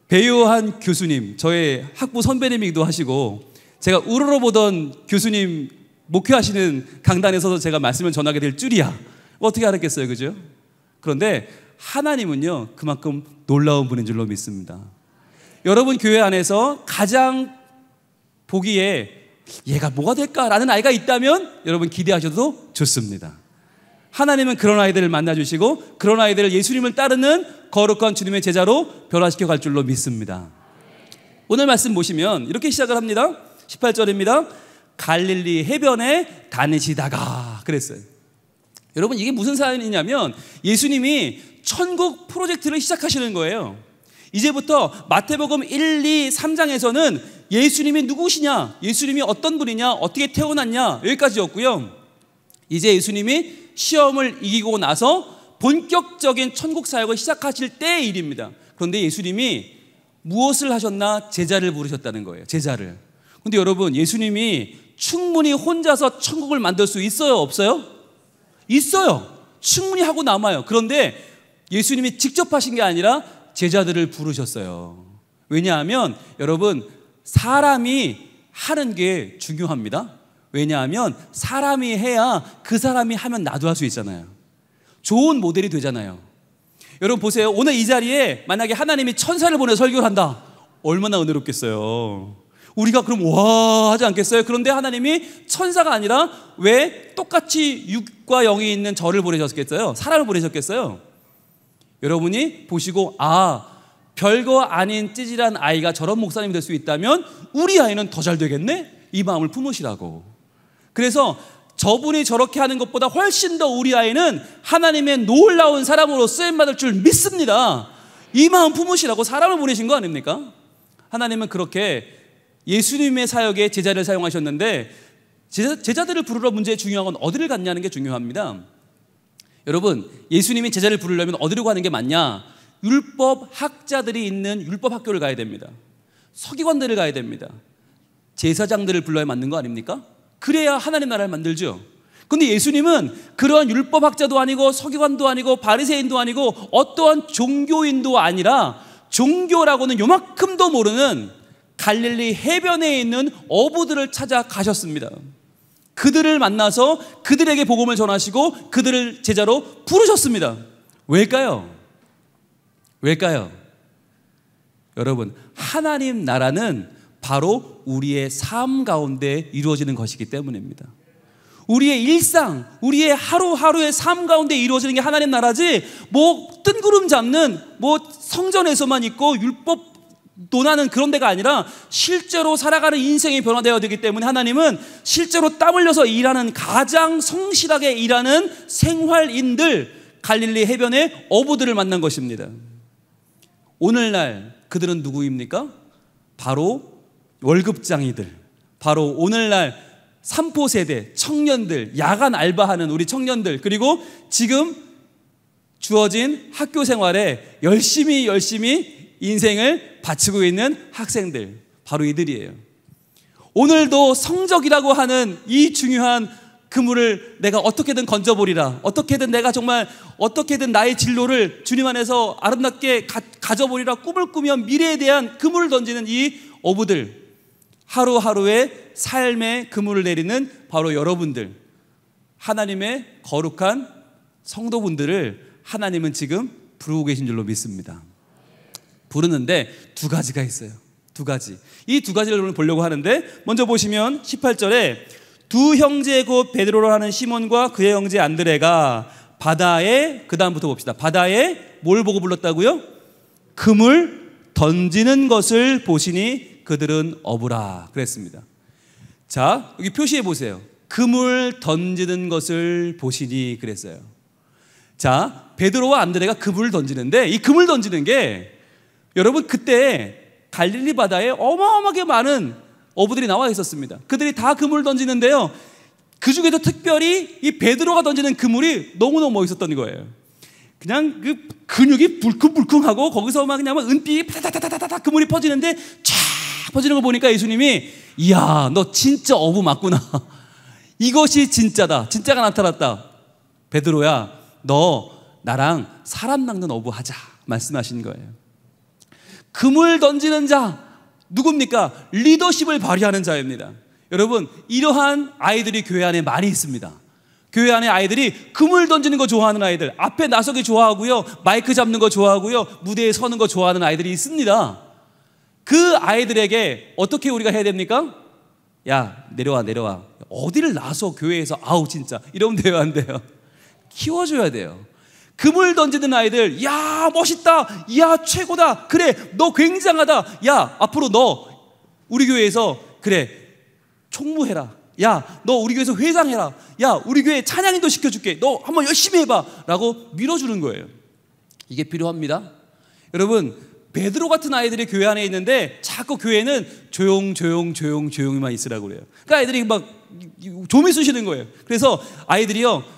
배요한 교수님, 저의 학부 선배님이기도 하시고 제가 우러러보던 교수님 목회하시는 강단에서도 제가 말씀을 전하게 될 줄이야. 어떻게 알았겠어요, 그죠? 그런데 하나님은요, 그만큼 놀라운 분인 줄로 믿습니다. 여러분 교회 안에서 가장 보기에 얘가 뭐가 될까라는 아이가 있다면 여러분 기대하셔도 좋습니다. 하나님은 그런 아이들을 만나주시고 그런 아이들을 예수님을 따르는 거룩한 주님의 제자로 변화시켜 갈 줄로 믿습니다. 오늘 말씀 보시면 이렇게 시작을 합니다. 18절입니다. 갈릴리 해변에 다니시다가 그랬어요. 여러분 이게 무슨 사연이냐면 예수님이 천국 프로젝트를 시작하시는 거예요. 이제부터 마태복음 1, 2, 3장에서는 예수님이 누구시냐, 예수님이 어떤 분이냐, 어떻게 태어났냐 여기까지였고요. 이제 예수님이 시험을 이기고 나서 본격적인 천국 사역을 시작하실 때의 일입니다. 그런데 예수님이 무엇을 하셨나? 제자를 부르셨다는 거예요. 제자를. 그런데 여러분 예수님이 충분히 혼자서 천국을 만들 수 있어요? 없어요? 있어요. 충분히 하고 남아요. 그런데 예수님이 직접 하신 게 아니라 제자들을 부르셨어요. 왜냐하면 여러분 사람이 하는 게 중요합니다. 왜냐하면 사람이 해야 그 사람이 하면 나도 할 수 있잖아요. 좋은 모델이 되잖아요. 여러분 보세요. 오늘 이 자리에 만약에 하나님이 천사를 보내 설교를 한다. 얼마나 은혜롭겠어요. 우리가 그럼 와 하지 않겠어요? 그런데 하나님이 천사가 아니라 왜 똑같이 육과 영이 있는 저를 보내셨겠어요? 사람을 보내셨겠어요? 여러분이 보시고 별거 아닌 찌질한 아이가 저런 목사님이 될 수 있다면 우리 아이는 더 잘 되겠네? 이 마음을 품으시라고. 그래서 저분이 저렇게 하는 것보다 훨씬 더 우리 아이는 하나님의 놀라운 사람으로 쓰임받을 줄 믿습니다. 이 마음 품으시라고 사람을 보내신 거 아닙니까? 하나님은 그렇게 예수님의 사역에 제자를 사용하셨는데 제자들을 부르러 문제의 중요한 건 어디를 갔냐는 게 중요합니다. 여러분 예수님이 제자를 부르려면 어디로 가는 게 맞냐? 율법 학자들이 있는 율법 학교를 가야 됩니다. 서기관들을 가야 됩니다. 제사장들을 불러야 맞는 거 아닙니까? 그래야 하나님 나라를 만들죠. 그런데 예수님은 그러한 율법학자도 아니고 서기관도 아니고 바리새인도 아니고 어떠한 종교인도 아니라 종교라고는 요만큼도 모르는 갈릴리 해변에 있는 어부들을 찾아가셨습니다. 그들을 만나서 그들에게 복음을 전하시고 그들을 제자로 부르셨습니다. 왜일까요? 왜일까요? 여러분 하나님 나라는 바로 우리의 삶 가운데 이루어지는 것이기 때문입니다. 우리의 일상, 우리의 하루하루의 삶 가운데 이루어지는 게 하나님 나라지 뜬구름 잡는 성전에서만 있고 율법 논하는 그런 데가 아니라 실제로 살아가는 인생이 변화되어야 되기 때문에 하나님은 실제로 땀 흘려서 일하는 가장 성실하게 일하는 생활인들 갈릴리 해변의 어부들을 만난 것입니다. 오늘날 그들은 누구입니까? 바로 월급장이들, 바로 오늘날 삼포세대 청년들, 야간 알바하는 우리 청년들, 그리고 지금 주어진 학교 생활에 열심히 인생을 바치고 있는 학생들, 바로 이들이에요. 오늘도 성적이라고 하는 이 중요한 그물을 내가 어떻게든 건져보리라, 어떻게든 내가 정말 어떻게든 나의 진로를 주님 안에서 아름답게 가져보리라 꿈을 꾸며 미래에 대한 그물을 던지는 이 어부들, 하루하루의 삶의 그물을 내리는 바로 여러분들, 하나님의 거룩한 성도분들을 하나님은 지금 부르고 계신 줄로 믿습니다. 부르는데 두 가지가 있어요. 두 가지. 이 두 가지를 오늘 보려고 하는데, 먼저 보시면 18절에 두 형제 곧 베드로라 하는 시몬과 그의 형제 안드레가 바다에, 그 다음부터 봅시다. 바다에 뭘 보고 불렀다고요? 그물 던지는 것을 보시니 그들은 어부라 그랬습니다. 자, 여기 표시해 보세요. 그물 던지는 것을 보시니 그랬어요. 자, 베드로와 안드레가 그물을 던지는데, 이 그물 던지는 게 여러분 그때 갈릴리 바다에 어마어마하게 많은 어부들이 나와 있었습니다. 그들이 다 그물을 던지는데요, 그 중에도 특별히 이 베드로가 던지는 그물이 너무너무 멋있었던 거예요. 그냥 그 근육이 불쿵불쿵하고 거기서 막 그냥 은빛이 파다다다다다 그물이 퍼지는데 쫙 퍼지는 거 보니까 예수님이, 이야 너 진짜 어부 맞구나. 이것이 진짜다. 진짜가 나타났다. 베드로야 너 나랑 사람 낚는 어부 하자 말씀하신 거예요. 금을 던지는 자, 누굽니까? 리더십을 발휘하는 자입니다. 여러분, 이러한 아이들이 교회 안에 많이 있습니다. 교회 안에 아이들이 금을 던지는 거 좋아하는 아이들, 앞에 나서기 좋아하고요, 마이크 잡는 거 좋아하고요, 무대에 서는 거 좋아하는 아이들이 있습니다. 그 아이들에게 어떻게 우리가 해야 됩니까? 야, 내려와. 어디를 나서 교회에서 아우 진짜 이러면 돼요, 안 돼요? 키워줘야 돼요. 금을 던지는 아이들, 야 멋있다, 야 최고다, 그래 너 굉장하다, 야 앞으로 너 우리 교회에서 그래 총무해라, 야 너 우리 교회에서 회장해라, 야 우리 교회 찬양인도 시켜줄게, 너 한번 열심히 해봐 라고 밀어주는 거예요. 이게 필요합니다. 여러분, 베드로 같은 아이들이 교회 안에 있는데 자꾸 교회는 조용히만 있으라고 그래요. 그러니까 아이들이 막 좀이 쑤시는 거예요. 그래서 아이들이요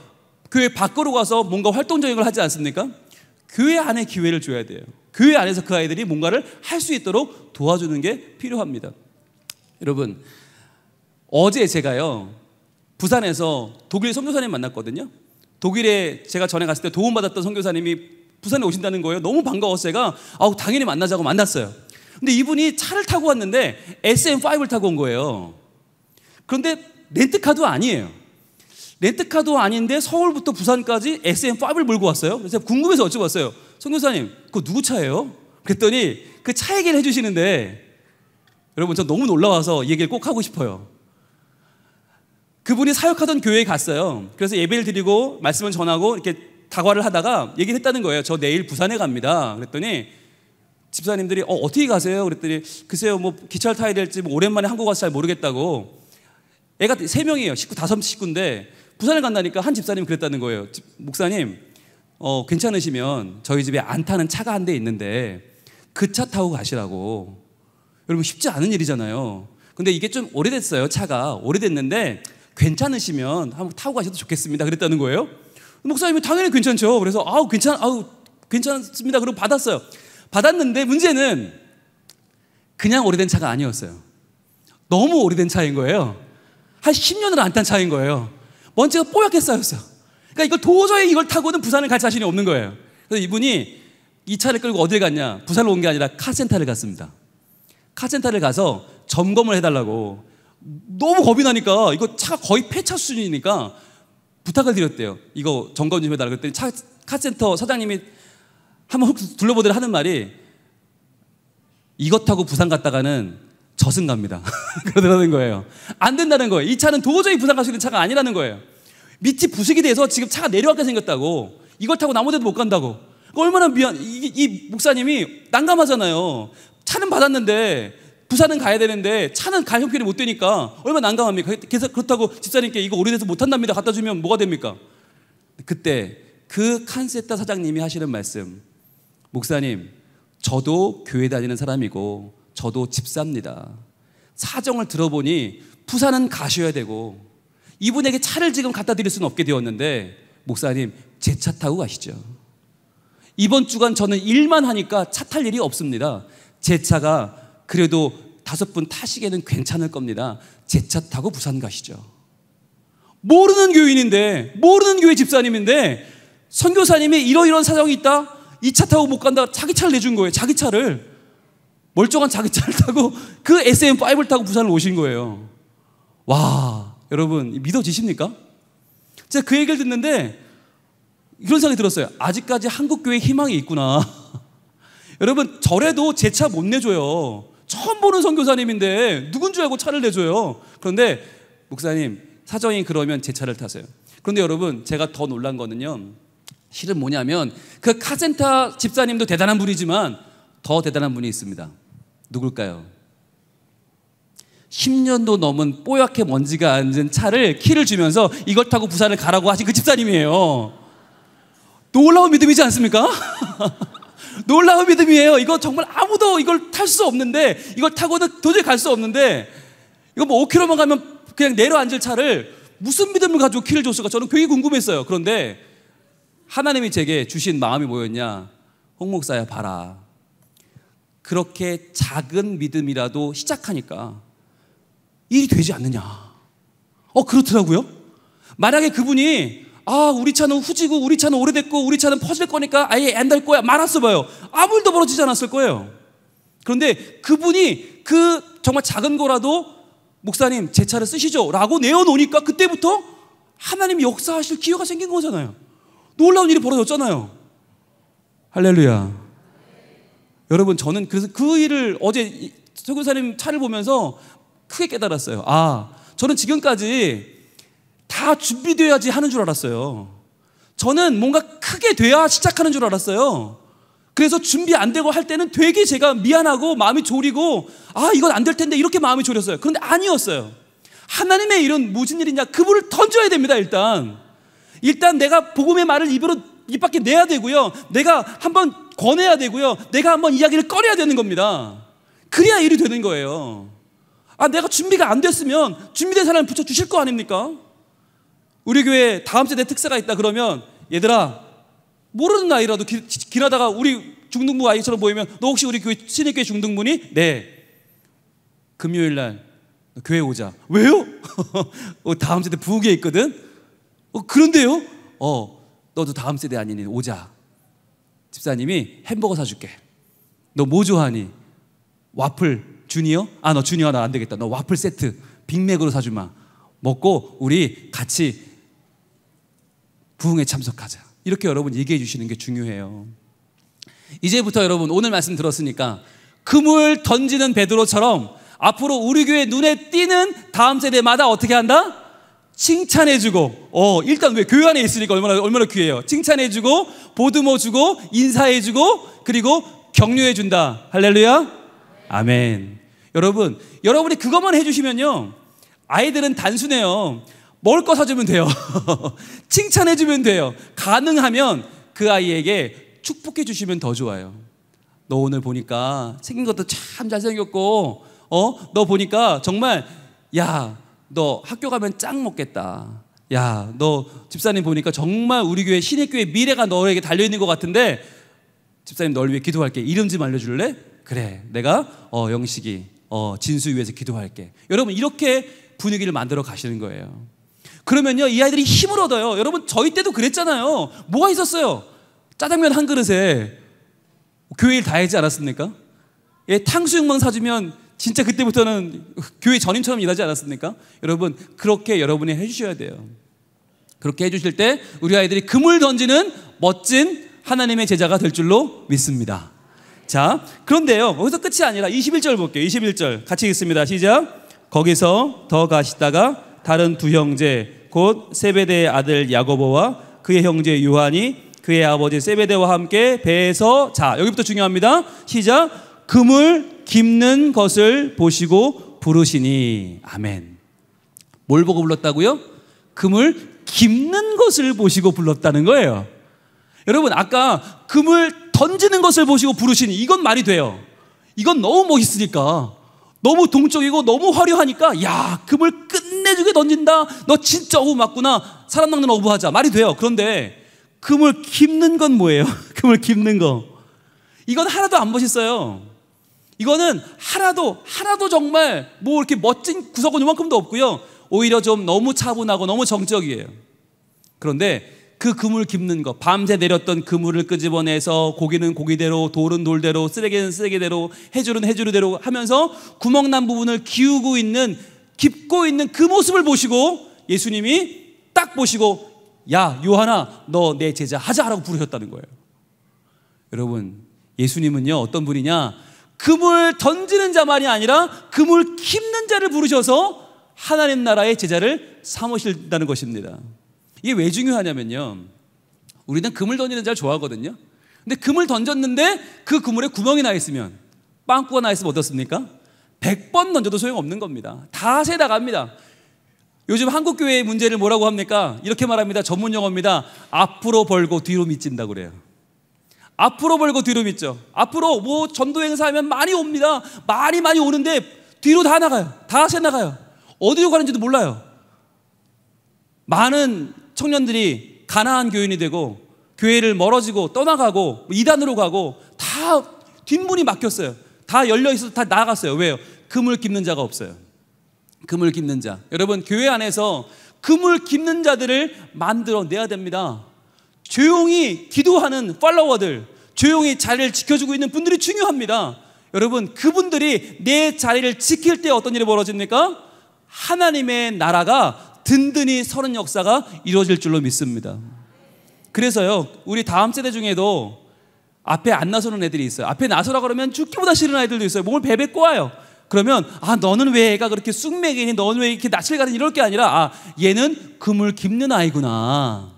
교회 밖으로 가서 뭔가 활동적인 걸 하지 않습니까? 교회 안에 기회를 줘야 돼요. 교회 안에서 그 아이들이 뭔가를 할 수 있도록 도와주는 게 필요합니다. 여러분, 어제 제가요 부산에서 독일 선교사님 만났거든요. 독일에 제가 전에 갔을 때 도움받았던 선교사님이 부산에 오신다는 거예요. 너무 반가워서 제가 당연히 만나자고 만났어요. 근데 이분이 차를 타고 왔는데 SM5를 타고 온 거예요. 그런데 렌트카도 아니에요. 렌트카도 아닌데 서울부터 부산까지 SM5를 몰고 왔어요. 그래서 제가 궁금해서 여쭤봤어요. 선교사님, 그거 누구 차예요? 그랬더니 그 차 얘기를 해주시는데, 여러분 저 너무 놀라워서 이 얘기를 꼭 하고 싶어요. 그분이 사역하던 교회에 갔어요. 그래서 예배를 드리고 말씀을 전하고 이렇게 다과를 하다가 얘기를 했다는 거예요. 저 내일 부산에 갑니다. 그랬더니 집사님들이 어떻게 가세요? 그랬더니 글쎄요 뭐 기차를 타야 될지 뭐 오랜만에 한국 와서 잘 모르겠다고. 애가 3명이에요. 식구 5식구인데 부산에 간다니까 한 집사님이 그랬다는 거예요. 목사님 괜찮으시면 저희 집에 안 타는 차가 한 대 있는데 그 차 타고 가시라고. 여러분 쉽지 않은 일이잖아요. 근데 이게 좀 오래됐어요. 차가 오래됐는데 괜찮으시면 한번 타고 가셔도 좋겠습니다. 그랬다는 거예요. 목사님이 당연히 괜찮죠. 그래서 괜찮습니다. 그리고 받았어요. 받았는데 문제는 그냥 오래된 차가 아니었어요. 너무 오래된 차인 거예요. 한 10년을 안 탄 차인 거예요. 먼지가 뽀얗게 쌓였어요. 그러니까 도저히 이걸 타고는 부산을 갈 자신이 없는 거예요. 그래서 이분이 이 차를 끌고 어딜 갔냐? 부산을 온 게 아니라 카센터를 갔습니다. 카센터를 가서 점검을 해달라고. 너무 겁이 나니까 이거 차가 거의 폐차 수준이니까 부탁을 드렸대요. 이거 점검 좀 해달라고. 그랬더니 카센터 사장님이 한번 훅 둘러보더니 하는 말이, 이것 타고 부산 갔다가는 저승 갑니다. 그러더라는 거예요. 안 된다는 거예요. 이 차는 도저히 부산 갈 수 있는 차가 아니라는 거예요. 밑이 부식이 돼서 지금 차가 내려가게 생겼다고. 이걸 타고 아무 데도 못 간다고. 얼마나 이 목사님이 난감하잖아요. 차는 받았는데 부산은 가야 되는데 차는 갈 형편이 못 되니까 얼마나 난감합니까? 그래서 그렇다고 집사님께 이거 오래돼서 못 한답니다 갖다 주면 뭐가 됩니까? 그때 그 칸세타 사장님이 하시는 말씀, 목사님 저도 교회 다니는 사람이고 저도 집사입니다. 사정을 들어보니 부산은 가셔야 되고 이분에게 차를 지금 갖다 드릴 수는 없게 되었는데 목사님 제 차 타고 가시죠. 이번 주간 저는 일만 하니까 차 탈 일이 없습니다. 제 차가 그래도 5분 타시기에는 괜찮을 겁니다. 제 차 타고 부산 가시죠. 모르는 교인인데, 모르는 교회 집사님인데 선교사님이 이러이러한 사정이 있다, 이 차 타고 못 간다, 자기 차를 내준 거예요. 자기 차를, 멀쩡한 자기 차를 타고 그 SM5를 타고 부산을 오신 거예요. 와, 여러분 믿어지십니까? 제가 그 얘기를 듣는데 이런 생각이 들었어요. 아직까지 한국교회에 희망이 있구나. 여러분 저래도 제 차 못 내줘요. 처음 보는 선교사님인데 누군 줄 알고 차를 내줘요. 그런데 목사님 사정이 그러면 제 차를 타세요. 그런데 여러분 제가 더 놀란 거는요, 실은 뭐냐면 그 카센터 집사님도 대단한 분이지만 더 대단한 분이 있습니다. 누굴까요? 10년도 넘은 뽀얗게 먼지가 앉은 차를 키를 주면서 이걸 타고 부산을 가라고 하신 그 집사님이에요. 놀라운 믿음이지 않습니까? 놀라운 믿음이에요. 이거 정말 아무도 이걸 탈 수 없는데, 이걸 타고는 도저히 갈 수 없는데, 이거 뭐 5km만 가면 그냥 내려앉을 차를 무슨 믿음을 가지고 키를 줬을까? 저는 굉장히 궁금했어요. 그런데 하나님이 제게 주신 마음이 뭐였냐? 홍 목사야 봐라. 그렇게 작은 믿음이라도 시작하니까 일이 되지 않느냐. 그렇더라고요. 만약에 그분이 우리 차는 후지고 우리 차는 오래됐고 우리 차는 퍼질 거니까 아예 안 달 거야 말았어 봐요. 아무 일도 벌어지지 않았을 거예요. 그런데 그분이 그 정말 작은 거라도 목사님 제 차를 쓰시죠 라고 내어놓으니까 그때부터 하나님이 역사하실 기회가 생긴 거잖아요. 놀라운 일이 벌어졌잖아요. 할렐루야. 여러분, 저는 그래서 그 일을 어제 설교사님 차를 보면서 크게 깨달았어요. 저는 지금까지 다 준비되어야지 하는 줄 알았어요. 저는 뭔가 크게 돼야 시작하는 줄 알았어요. 그래서 준비 안 되고 할 때는 되게 제가 미안하고 마음이 졸이고 이건 안 될 텐데 이렇게 마음이 졸였어요. 그런데 아니었어요. 하나님의 일은 무슨 일이냐? 그분을 던져야 됩니다. 일단 내가 복음의 말을 입 밖에 내야 되고요. 내가 한번 권해야 되고요. 내가 한번 이야기를 꺼내야 되는 겁니다. 그래야 일이 되는 거예요. 내가 준비가 안 됐으면 준비된 사람을 붙여주실 거 아닙니까? 우리 교회 다음 세대 특사가 있다 그러면 얘들아, 모르는 아이라도 지나다가 우리 중등부 아이처럼 보이면 너 혹시 우리 교회 신입교회 중등부니? 네. 금요일날 교회 오자. 왜요? 다음 세대 부흥회 있거든? 그런데요? 너도 다음 세대 아니니 오자. 집사님이 햄버거 사줄게. 너 뭐 좋아하니? 와플 주니어? 너 주니어 나 안 되겠다. 너 와플 세트 빅맥으로 사주마. 먹고 우리 같이 부흥에 참석하자. 이렇게 여러분 얘기해 주시는 게 중요해요. 이제부터 여러분 오늘 말씀 들었으니까 그물 던지는 베드로처럼 앞으로 우리 교회 눈에 띄는 다음 세대마다 어떻게 한다? 칭찬해주고 일단 왜 교회 안에 있으니까 얼마나 귀해요. 칭찬해주고 보듬어주고 인사해주고 그리고 격려해준다. 할렐루야. 아멘. 여러분이 그것만 해주시면요, 아이들은 단순해요. 먹을 거 사주면 돼요. 칭찬해주면 돼요. 가능하면 그 아이에게 축복해 주시면 더 좋아요. 너 오늘 보니까 생긴 것도 참 잘생겼고 너 보니까 정말 너 학교 가면 짱 먹겠다. 너 집사님 보니까 정말 우리 교회 신입교회 미래가 너에게 달려있는 것 같은데 집사님 널 위해 기도할게. 이름 좀 알려줄래? 그래, 내가 영식이 진수 위해서 기도할게. 여러분, 이렇게 분위기를 만들어 가시는 거예요. 그러면요, 이 아이들이 힘을 얻어요. 여러분, 저희 때도 그랬잖아요. 뭐가 있었어요? 짜장면 한 그릇에 교회 일 다 하지 않았습니까? 탕수육만 사주면 진짜 그때부터는 교회 전임처럼 일하지 않았습니까? 여러분, 그렇게 여러분이 해주셔야 돼요. 그렇게 해주실 때 우리 아이들이 금을 던지는 멋진 하나님의 제자가 될 줄로 믿습니다. 자, 그런데요, 거기서 끝이 아니라 21절 볼게요. 21절 같이 읽습니다. 시작. 거기서 더 가시다가 다른 두 형제 곧 세베대의 아들 야고보와 그의 형제 요한이 그의 아버지 세베대와 함께 배에서, 자 여기부터 중요합니다. 시작. 금을 깁는 것을 보시고 부르시니. 아멘. 뭘 보고 불렀다고요? 금을 깁는 것을 보시고 불렀다는 거예요. 여러분, 아까 금을 던지는 것을 보시고 부르시니, 이건 말이 돼요. 이건 너무 멋있으니까, 너무 동적이고 너무 화려하니까 금을 끝내주게 던진다. 너 진짜 어부 맞구나. 사람 낚는 어부 하자. 말이 돼요. 그런데 금을 깁는 건 뭐예요? 금을 깁는 거, 이건 하나도 안 멋있어요. 이거는 하나도 정말 뭐 이렇게 멋진 구석은 요만큼도 없고요. 오히려 좀 너무 차분하고 너무 정적이에요. 그런데 그 그물 깁는 거, 밤새 내렸던 그물을 끄집어내서 고기는 고기대로, 돌은 돌대로, 쓰레기는 쓰레기대로, 해줄은 해줄대로 하면서 구멍난 부분을 기우고 있는, 깁고 있는 그 모습을 보시고 예수님이 딱 보시고, 야 요한아, 너 내 제자 하자라고 부르셨다는 거예요. 여러분, 예수님은요 어떤 분이냐? 그물 던지는 자만이 아니라 그물 깁는 자를 부르셔서 하나님 나라의 제자를 삼으신다는 것입니다. 이게 왜 중요하냐면요, 우리는 그물 던지는 자를 좋아하거든요. 근데 그물 던졌는데 그 그물에 구멍이 나 있으면, 빵꾸가 나 있으면 어떻습니까? 100번 던져도 소용없는 겁니다. 다 새 나갑니다. 요즘 한국교회의 문제를 뭐라고 합니까? 이렇게 말합니다. 전문 용어입니다. 앞으로 벌고 뒤로 미친다고 그래요. 앞으로 벌고 뒤로 미쳐. 앞으로 뭐 전도 행사하면 많이 옵니다. 많이 오는데 뒤로 다 나가요. 다 새 나가요. 어디로 가는지도 몰라요. 많은 청년들이 가난한 교인이 되고 교회를 멀어지고 떠나가고 이단으로 가고 다 뒷문이 막혔어요. 다 열려있어서 다 나갔어요. 왜요? 금을 깁는 자가 없어요. 금을 깁는 자. 여러분, 교회 안에서 금을 깁는 자들을 만들어내야 됩니다. 조용히 기도하는 팔로워들, 조용히 자리를 지켜주고 있는 분들이 중요합니다. 여러분, 그분들이 내 자리를 지킬 때 어떤 일이 벌어집니까? 하나님의 나라가 든든히 서는 역사가 이루어질 줄로 믿습니다. 그래서요, 우리 다음 세대 중에도 앞에 안 나서는 애들이 있어요. 앞에 나서라 그러면 죽기보다 싫은 아이들도 있어요. 몸을 베베 꼬아요. 그러면 너는 왜 애가 그렇게 쑥맥이니, 너는 왜 이렇게 낯을 가리니, 이럴 게 아니라 얘는 그물 깁는 아이구나.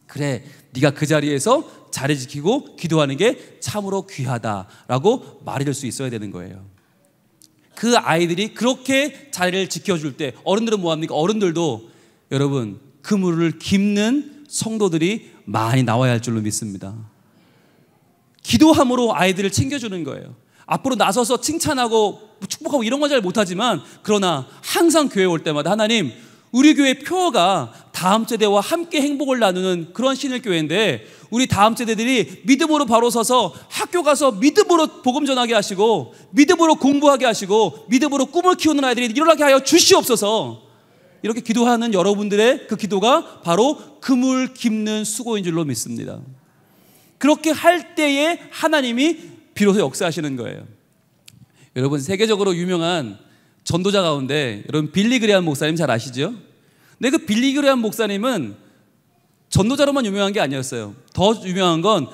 그래, 네가 그 자리에서 자리 지키고 기도하는 게 참으로 귀하다라고 말해줄 수 있어야 되는 거예요. 그 아이들이 그렇게 자리를 지켜줄 때 어른들은 뭐합니까? 어른들도 여러분, 그물을 깁는 성도들이 많이 나와야 할 줄로 믿습니다. 기도함으로 아이들을 챙겨주는 거예요. 앞으로 나서서 칭찬하고 축복하고 이런 건 잘 못하지만, 그러나 항상 교회 올 때마다 하나님, 우리 교회 표어가 다음 세대와 함께 행복을 나누는 그런 신일교회인데, 우리 다음 세대들이 믿음으로 바로 서서 학교 가서 믿음으로 복음 전하게 하시고, 믿음으로 공부하게 하시고, 믿음으로 꿈을 키우는 아이들이 일어나게 하여 주시옵소서. 이렇게 기도하는 여러분들의 그 기도가 바로 그물 깁는 수고인 줄로 믿습니다. 그렇게 할 때에 하나님이 비로소 역사하시는 거예요. 여러분, 세계적으로 유명한 전도자 가운데 여러분 빌리 그레함 목사님 잘 아시죠? 근데 그 빌리 그레함 목사님은 전도자로만 유명한 게 아니었어요. 더 유명한 건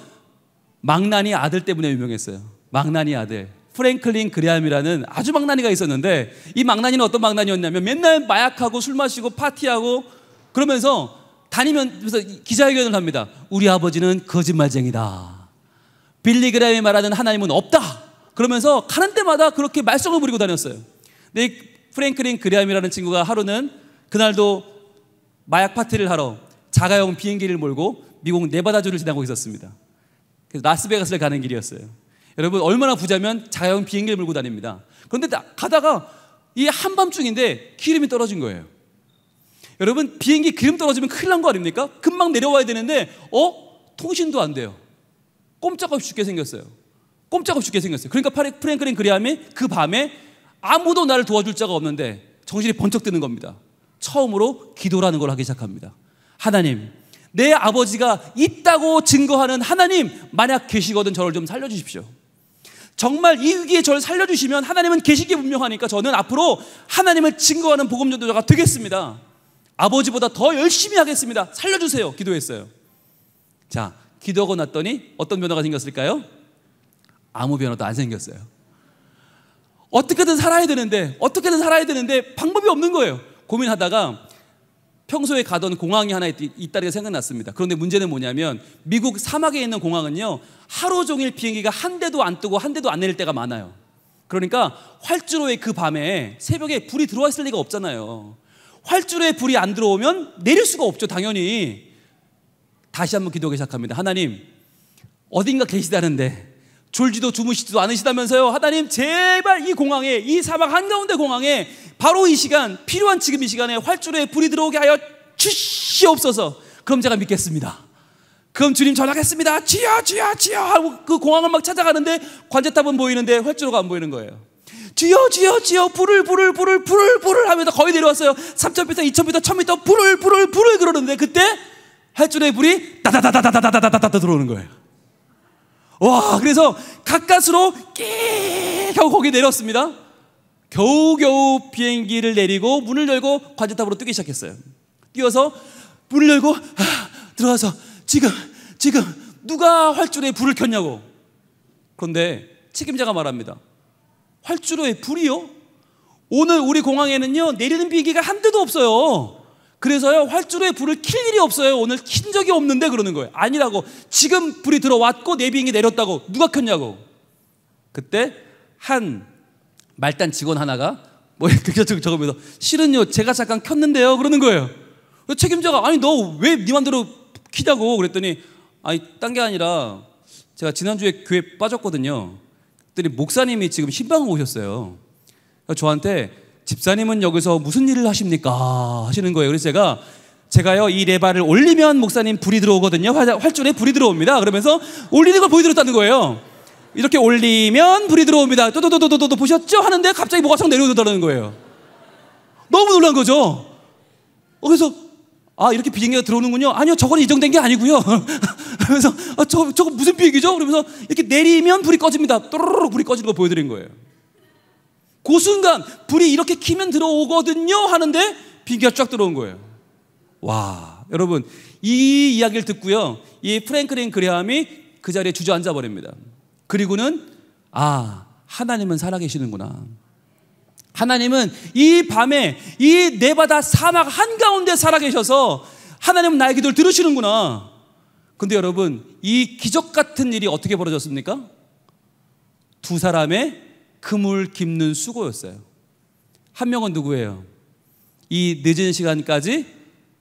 망나니 아들 때문에 유명했어요. 망나니 아들 프랭클린 그레함이라는 아주 망나니가 있었는데, 이 망나니는 어떤 망나니였냐면 맨날 마약하고 술 마시고 파티하고 그러면서 다니면서 기자회견을 합니다. 우리 아버지는 거짓말쟁이다. 빌리 그레함이 말하는 하나님은 없다. 그러면서 가는 데마다 그렇게 말썽을 부리고 다녔어요. 근데 이 프랭클린 그레함이라는 친구가 하루는 그날도 마약 파티를 하러 자가용 비행기를 몰고 미국 네바다주를 지나고 있었습니다. 그래서 라스베가스를 가는 길이었어요. 여러분, 얼마나 부자면 자가용 비행기를 몰고 다닙니다. 그런데 가다가 이 한밤중인데 기름이 떨어진 거예요. 여러분, 비행기 기름 떨어지면 큰일 난 거 아닙니까? 금방 내려와야 되는데 통신도 안 돼요. 꼼짝없이 죽게 생겼어요. 꼼짝없이 죽게 생겼어요. 그러니까 프랭클린 그레함이 그 밤에 아무도 나를 도와줄 자가 없는데 정신이 번쩍 드는 겁니다. 처음으로 기도라는 걸 하기 시작합니다. 하나님, 내 아버지가 있다고 증거하는 하나님, 만약 계시거든 저를 좀 살려주십시오. 정말 이 위기에 저를 살려주시면 하나님은 계시기 분명하니까 저는 앞으로 하나님을 증거하는 복음 전도자가 되겠습니다. 아버지보다 더 열심히 하겠습니다. 살려주세요. 기도했어요. 자, 기도하고 났더니 어떤 변화가 생겼을까요? 아무 변화도 안 생겼어요. 어떻게든 살아야 되는데 방법이 없는 거예요. 고민하다가 평소에 가던 공항이 하나 있다는 게 생각났습니다. 그런데 문제는 뭐냐면 미국 사막에 있는 공항은요, 하루 종일 비행기가 한 대도 안 뜨고 한 대도 안 내릴 때가 많아요. 그러니까 활주로에 그 밤에 새벽에 불이 들어와 있을 리가 없잖아요. 활주로에 불이 안 들어오면 내릴 수가 없죠, 당연히. 다시 한번 기도하기 시작합니다. 하나님, 어딘가 계시다는데 졸지도 주무시지도 않으시다면서요. 하나님, 제발 이 공항에, 이 사막 한가운데 공항에 바로 이 시간, 필요한 지금 이 시간에 활주로에 불이 들어오게 하여 주시옵소서. 그럼 제가 믿겠습니다. 그럼 주님 전하겠습니다. 주여 주여 주여 하고 그 공항을 막 찾아가는데 관제탑은 보이는데 활주로가 안 보이는 거예요. 주여 주여 주여 불을 하면서 거의 내려왔어요. 3,000m, 2,000m, 1,000m 불을 그러는데 그때 활주로에 불이 다다다다다다다다다 들어오는 거예요. 와, 그래서 가까스로 끼익 하고 거기 내렸습니다. 겨우겨우 비행기를 내리고 문을 열고 관제탑으로 뛰기 시작했어요. 뛰어서 문을 열고 들어가서 지금 누가 활주로에 불을 켰냐고. 그런데 책임자가 말합니다. 활주로에 불이요? 오늘 우리 공항에는요 내리는 비행기가 한 대도 없어요. 그래서요 활주로에 불을 킬 일이 없어요. 오늘 킨 적이 없는데 그러는 거예요. 아니라고. 지금 불이 들어왔고 내 비행기 내렸다고. 누가 켰냐고. 그때 한 말단 직원 하나가 뭐 저거면서 실은요 제가 잠깐 켰는데요 그러는 거예요. 책임자가 아니 너 왜 네 맘대로 키냐고 그랬더니 아니 딴 게 아니라 제가 지난주에 교회 빠졌거든요. 그랬더니 목사님이 지금 신방을 오셨어요. 저한테 집사님은 여기서 무슨 일을 하십니까 하시는 거예요. 그래서 제가요 이 레바를 올리면 목사님 불이 들어오거든요. 활주로에 불이 들어옵니다. 그러면서 올리는 걸 보여드렸다는 거예요. 이렇게 올리면 불이 들어옵니다. 또또또또또 보셨죠? 하는데 갑자기 뭐가 싹 내려오더라는 거예요. 너무 놀란 거죠. 그래서 아, 이렇게 비행기가 들어오는군요. 아니요, 저건 예정된 게 아니고요. 그래서 저거 무슨 비행기죠? 그러면서 이렇게 내리면 불이 꺼집니다. 또르르 불이 꺼지는 거 보여드린 거예요. 그 순간 불이 이렇게 키면 들어오거든요 하는데 비행기가 쫙 들어온 거예요. 와, 여러분, 이 이야기를 듣고요, 이 프랭클린 그레함이 그 자리에 주저앉아 버립니다. 그리고는 하나님은 살아계시는구나. 하나님은 이 밤에 이 네바다 사막 한가운데 살아계셔서 하나님은 나의 기도를 들으시는구나. 근데 여러분, 이 기적 같은 일이 어떻게 벌어졌습니까? 두 사람의 그물 깁는 수고였어요. 한 명은 누구예요? 이 늦은 시간까지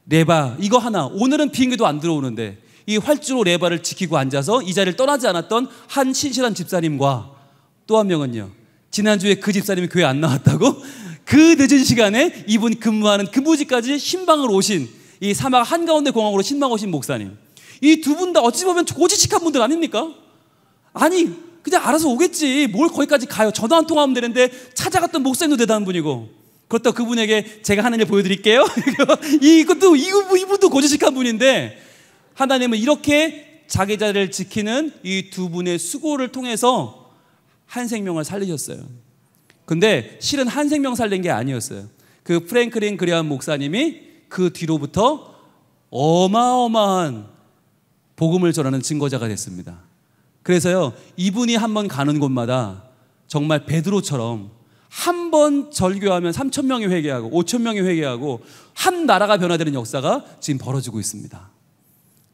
레바 이거 하나, 오늘은 비행기도 안 들어오는데 이 활주로 레바를 지키고 앉아서 이 자리를 떠나지 않았던 한 신실한 집사님과, 또 한 명은요, 지난주에 그 집사님이 교회 안 나왔다고 그 늦은 시간에 이분 근무하는 근무지까지 신방을 오신, 이 사막 한가운데 공항으로 신방 오신 목사님, 이 두 분 다 어찌 보면 고지식한 분들 아닙니까? 아니, 그냥 알아서 오겠지, 뭘 거기까지 가요, 전화 한 통화하면 되는데. 찾아갔던 목사님도 대단한 분이고, 그렇다고 그분에게 제가 하는 일 보여드릴게요 이분도 고지식한 분인데, 하나님은 이렇게 자기 자리를 지키는 이 두 분의 수고를 통해서 한 생명을 살리셨어요. 근데 실은 한 생명 살린 게 아니었어요. 그 프랭클린 그레함 목사님이 그 뒤로부터 어마어마한 복음을 전하는 증거자가 됐습니다. 그래서요, 이분이 한번 가는 곳마다 정말 베드로처럼 한 번 절교하면 3,000명이 회개하고 5,000명이 회개하고 한 나라가 변화되는 역사가 지금 벌어지고 있습니다.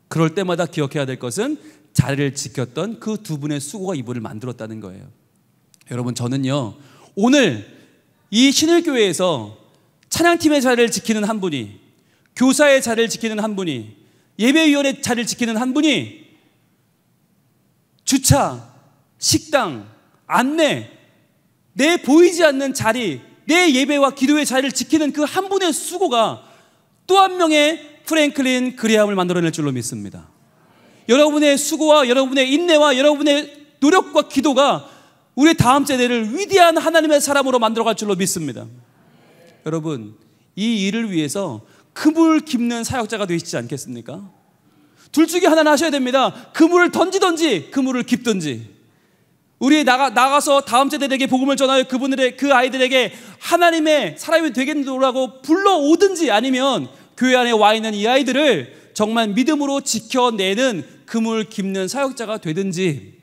그럴 때마다 기억해야 될 것은 자리를 지켰던 그 두 분의 수고가 이분을 만들었다는 거예요. 여러분, 저는요, 오늘 이 신일교회에서 찬양팀의 자리를 지키는 한 분이, 교사의 자리를 지키는 한 분이, 예배위원의 자리를 지키는 한 분이, 주차, 식당, 안내, 내 보이지 않는 자리, 내 예배와 기도의 자리를 지키는 그 한 분의 수고가 또 한 명의 프랭클린 그레함을 만들어낼 줄로 믿습니다. 여러분의 수고와 여러분의 인내와 여러분의 노력과 기도가 우리 다음 세대를 위대한 하나님의 사람으로 만들어갈 줄로 믿습니다. 여러분, 이 일을 위해서 그물 깁는 사역자가 되시지 않겠습니까? 둘 중에 하나는 하셔야 됩니다. 그물을 던지든지 그물을 깁든지. 우리 나가서 다음 세대에게 복음을 전하여 그 아이들에게 하나님의 사람이 되겠노라고 불러오든지, 아니면 교회 안에 와 있는 이 아이들을 정말 믿음으로 지켜내는 그물 깁는 사역자가 되든지,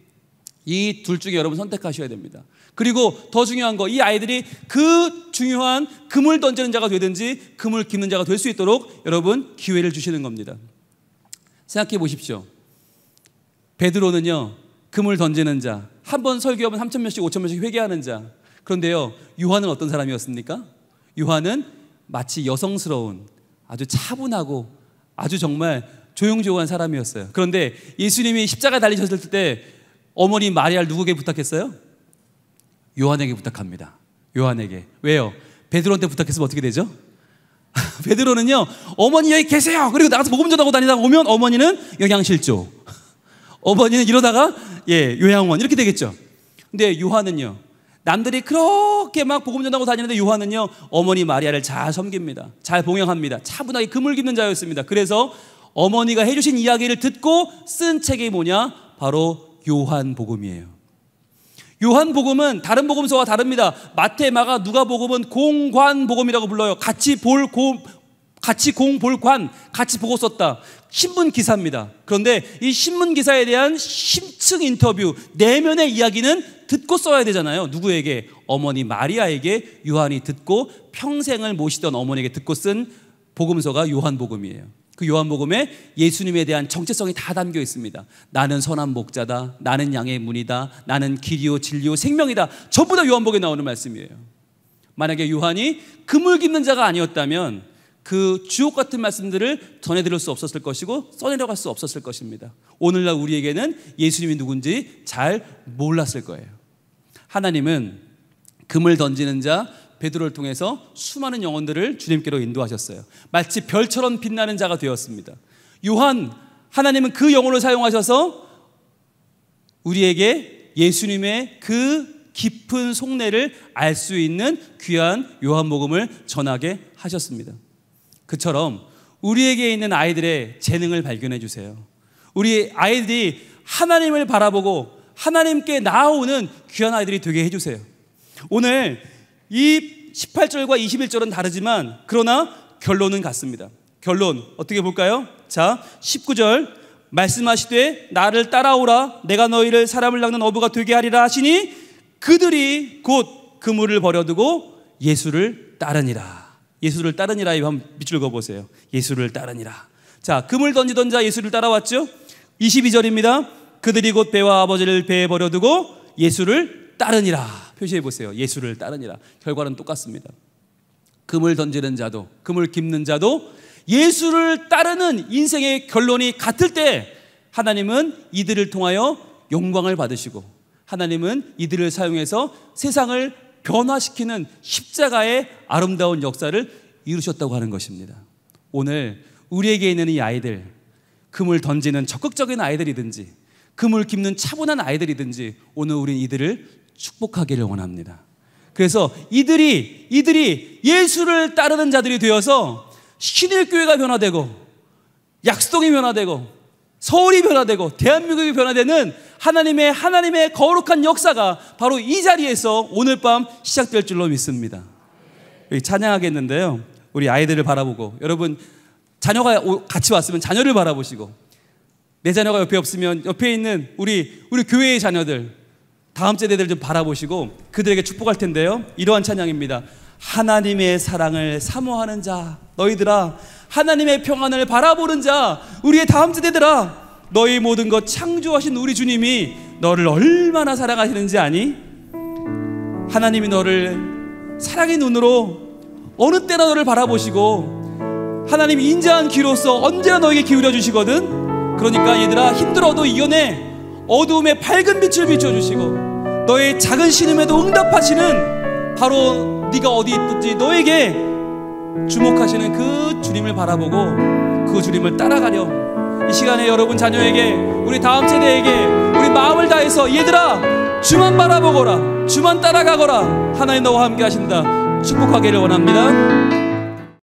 이 둘 중에 여러분 선택하셔야 됩니다. 그리고 더 중요한 거, 이 아이들이 그 중요한 그물 던지는 자가 되든지 그물 깁는 자가 될 수 있도록 여러분 기회를 주시는 겁니다. 생각해 보십시오. 베드로는요, 그물 던지는 자, 한 번 설교하면 3,000명씩 5,000명씩 회개하는 자. 그런데요, 요한은 어떤 사람이었습니까? 요한은 마치 여성스러운, 아주 차분하고 아주 정말 조용조용한 사람이었어요. 그런데 예수님이 십자가에 달리셨을 때 어머니 마리아를 누구에게 부탁했어요? 요한에게 부탁합니다. 요한에게. 왜요? 베드로한테 부탁했으면 어떻게 되죠? 베드로는요, 어머니 여기 계세요, 그리고 나가서 복음 전하고 다니다가 오면 어머니는 영양실조, 어머니는 이러다가 요양원, 이렇게 되겠죠. 근데 요한은요, 남들이 그렇게 막 복음 전하고 다니는데 요한은요, 어머니 마리아를 잘 섬깁니다. 잘 봉양합니다. 차분하게 그물 깁는 자였습니다. 그래서 어머니가 해주신 이야기를 듣고 쓴 책이 뭐냐? 바로 요한복음이에요. 요한복음은 다른 복음서와 다릅니다. 마태, 마가, 누가복음은 공관복음이라고 불러요. 같이 공볼관, 같이 보고 썼다. 신문 기사입니다. 그런데 이 신문 기사에 대한 심층 인터뷰, 내면의 이야기는 듣고 써야 되잖아요. 누구에게? 어머니 마리아에게 요한이 듣고 평생을 모시던 어머니에게 듣고 쓴 복음서가 요한복음이에요. 그 요한복음에 예수님에 대한 정체성이 다 담겨 있습니다. 나는 선한 목자다, 나는 양의 문이다, 나는 길이요 진리요 생명이다. 전부 다 요한복음에 나오는 말씀이에요. 만약에 요한이 그물 깁는 자가 아니었다면 그 주옥 같은 말씀들을 전해드릴 수 없었을 것이고 써내려갈 수 없었을 것입니다. 오늘날 우리에게는 예수님이 누군지 잘 몰랐을 거예요. 하나님은 그물 던지는 자 베드로를 통해서 수많은 영혼들을 주님께로 인도하셨어요. 마치 별처럼 빛나는 자가 되었습니다. 요한, 하나님은 그 영혼을 사용하셔서 우리에게 예수님의 그 깊은 속내를 알 수 있는 귀한 요한복음을 전하게 하셨습니다. 그처럼 우리에게 있는 아이들의 재능을 발견해 주세요. 우리 아이들이 하나님을 바라보고 하나님께 나아오는 귀한 아이들이 되게 해주세요. 오늘 이 18절과 21절은 다르지만 그러나 결론은 같습니다. 결론 어떻게 볼까요? 자, 19절 말씀하시되 나를 따라오라 내가 너희를 사람을 낚는 어부가 되게 하리라 하시니 그들이 곧 그물을 버려두고 예수를 따르니라. 예수를 따르니라. 한번 밑줄 그어보세요. 예수를 따르니라. 자, 그물 던지던 자 예수를 따라왔죠. 22절입니다. 그들이 곧 배와 아버지를 배에 버려두고 예수를 따르니라. 표시해 보세요. 예수를 따르니라. 결과는 똑같습니다. 그물 던지는 자도 그물 깁는 자도 예수를 따르는 인생의 결론이 같을 때 하나님은 이들을 통하여 영광을 받으시고 하나님은 이들을 사용해서 세상을 변화시키는 십자가의 아름다운 역사를 이루셨다고 하는 것입니다. 오늘 우리에게 있는 이 아이들, 그물 던지는 적극적인 아이들이든지 그물 깁는 차분한 아이들이든지 오늘 우린 이들을 축복하기를 원합니다. 그래서 이들이 예수를 따르는 자들이 되어서 신일교회가 변화되고 약수동이 변화되고 서울이 변화되고 대한민국이 변화되는 하나님의 거룩한 역사가 바로 이 자리에서 오늘 밤 시작될 줄로 믿습니다. 찬양하겠는데요, 우리 아이들을 바라보고, 여러분 자녀가 같이 왔으면 자녀를 바라보시고, 내 자녀가 옆에 없으면 옆에 있는 우리 교회의 자녀들, 다음 세대들 좀 바라보시고 그들에게 축복할 텐데요, 이러한 찬양입니다. 하나님의 사랑을 사모하는 자 너희들아, 하나님의 평안을 바라보는 자 우리의 다음 세대들아, 너희 모든 것 창조하신 우리 주님이 너를 얼마나 사랑하시는지 아니? 하나님이 너를 사랑의 눈으로 어느 때나 너를 바라보시고 하나님이 인자한 귀로서 언제나 너에게 기울여 주시거든. 그러니까 얘들아, 힘들어도 이겨내. 어두움에 밝은 빛을 비춰주시고 너의 작은 신음에도 응답하시는, 바로 네가 어디 있든지 너에게 주목하시는 그 주님을 바라보고 그 주님을 따라가려. 이 시간에 여러분 자녀에게, 우리 다음 세대에게 우리 마음을 다해서 얘들아 주만 바라보거라, 주만 따라가거라, 하나님 너와 함께 하신다 축복하기를 원합니다.